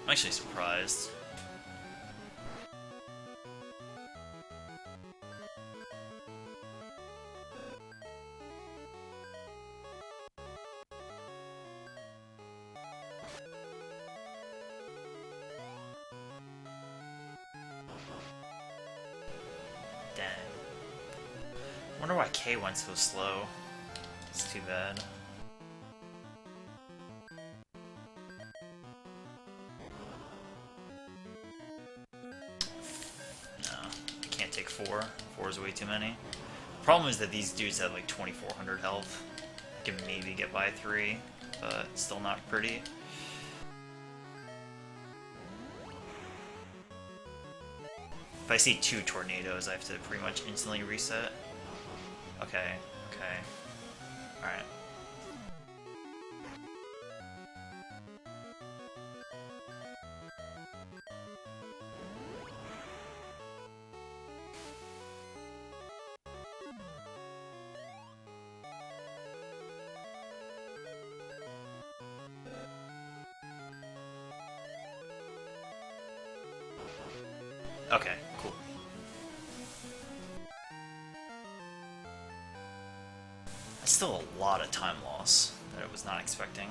I'm actually surprised. Dang. I wonder why K went so slow. It's too bad. Take 4. 4 is way too many. Problem is that these dudes have like 2400 health. I can maybe get by 3, but still not pretty. If I see 2 tornadoes, I have to pretty much instantly reset. Okay, okay. Alright. Okay, cool. That's still a lot of time loss that I was not expecting.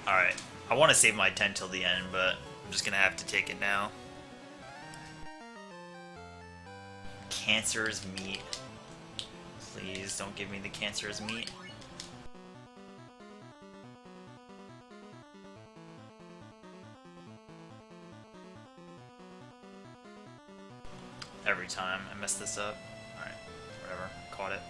Alright. I want to save my 10 till the end, but I'm just gonna have to take it now. Cancer's meat. Please don't give me the cancer's meat. Every time I mess this up. Alright, whatever. Caught it.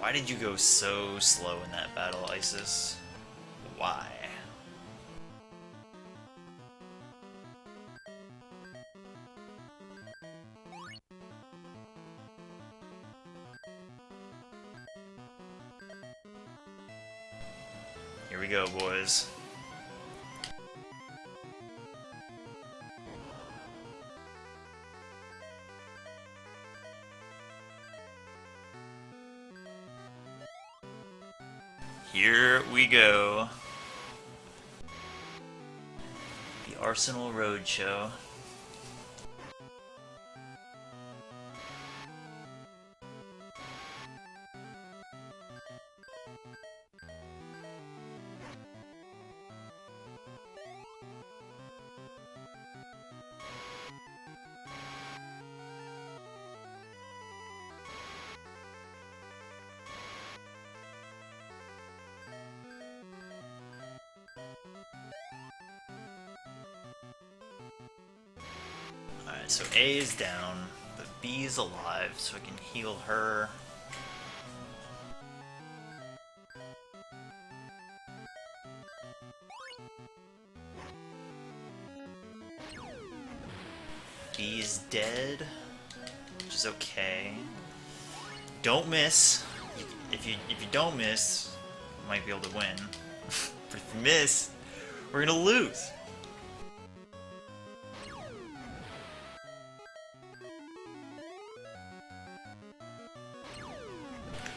Why did you go so slow in that battle, Isis? Why? Here we go, boys. Here we go. The Arsenal Roadshow. Alright, so A is down, but B is alive, so I can heal her. B is dead, which is okay. Don't miss. If you don't miss, you might be able to win. But if you miss, we're gonna lose.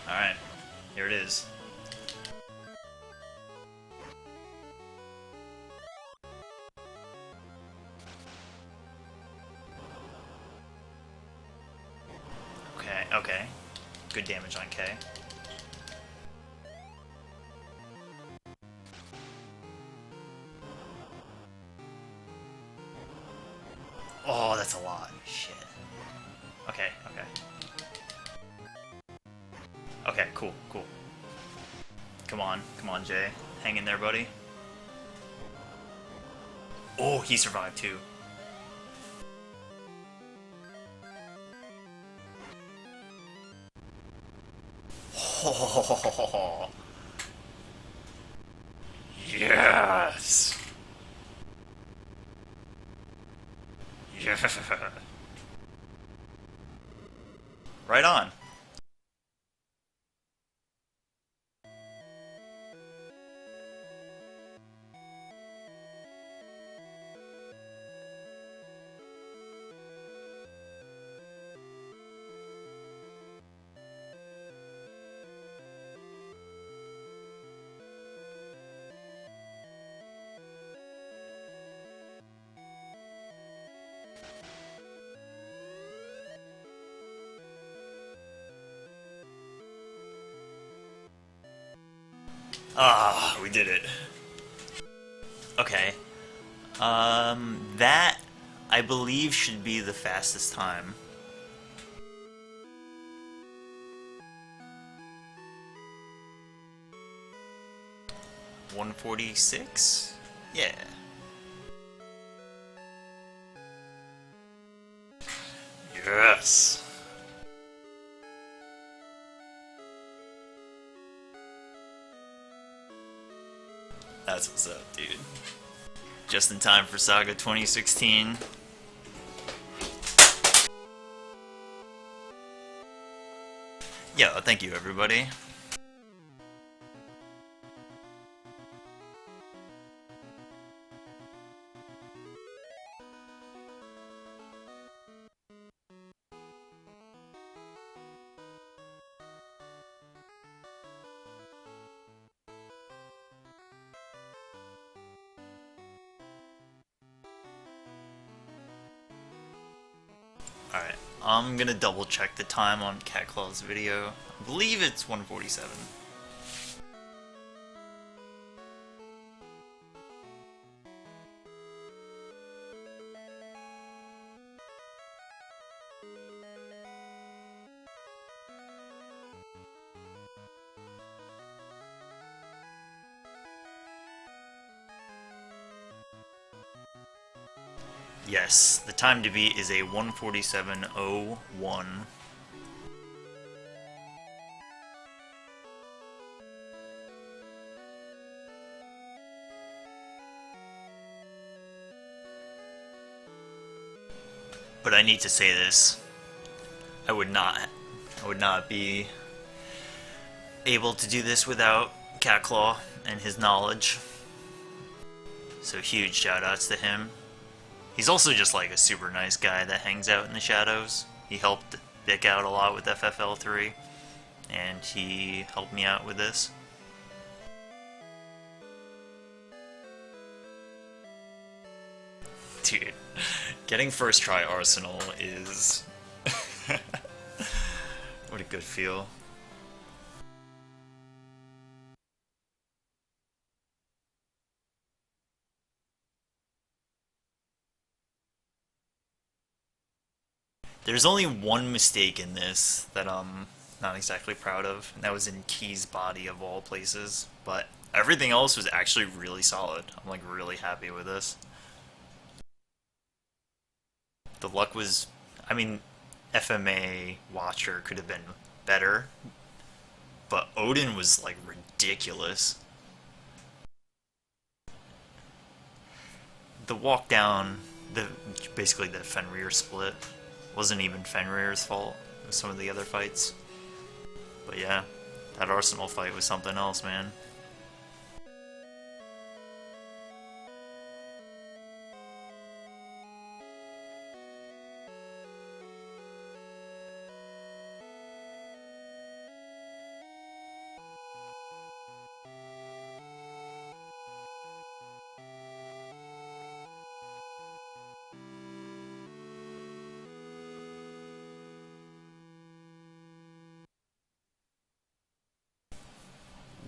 Alright, here it is. Okay, okay. Good damage on K. Oh, that's a lot. Shit. Okay, okay. Okay, cool, cool. Come on, Jay. Hang in there, buddy. Oh, he survived too. Oh, yes. Yeah. Right right on. Ah, we did it. Okay. That I believe should be the fastest time. 146? Yeah. Yes. That's what's up, dude. Just in time for Saga 2016. Yeah, thank you, everybody. Alright, I'm gonna double check the time on Catclaw's video. I believe it's 147. Yes, the time to beat is a 147.01. But I need to say this. I would not be able to do this without Catclaw and his knowledge. So huge shout outs to him. He's also just like a super nice guy that hangs out in the shadows. He helped Vic out a lot with FFL3, and he helped me out with this. Dude, getting first try Arsenal is... what a good feel. There's only one mistake in this that I'm not exactly proud of, and that was in Key's body of all places. But everything else was actually really solid. I'm like really happy with this. The luck was, I mean, FMA Watcher could have been better, but Odin was like ridiculous. The walk down, basically the Fenrir split, wasn't even Fenrir's fault. It was some of the other fights. But yeah, that Arsenal fight was something else, man.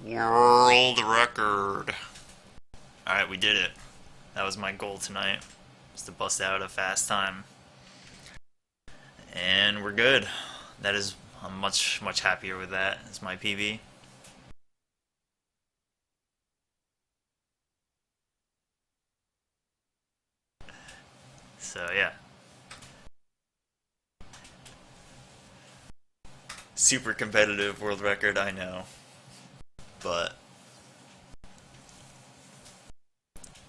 World record. Alright, we did it. That was my goal tonight, was to bust out a fast time. And we're good. That is, I'm much happier with that as my PB. So yeah. Super competitive world record, I know. But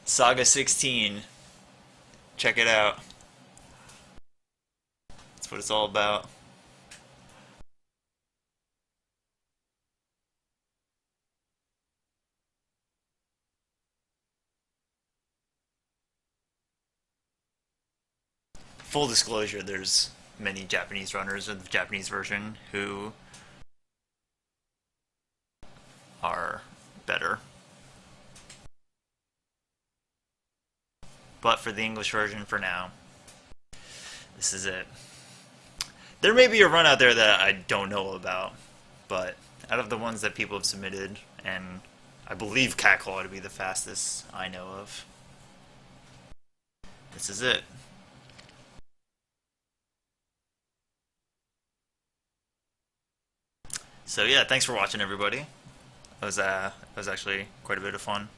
Saga 16, check it out. That's what it's all about. full disclosure, there's many Japanese runners of the Japanese version who are better. But for the English version, for now, this is it. There may be a run out there that I don't know about, but out of the ones that people have submitted, and I believe Catclaw to be the fastest I know of, this is it. So yeah, thanks for watching, everybody. It was actually quite a bit of fun.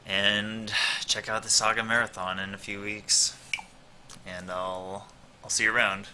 And check out the Saga Marathon in a few weeks, and I'll see you around.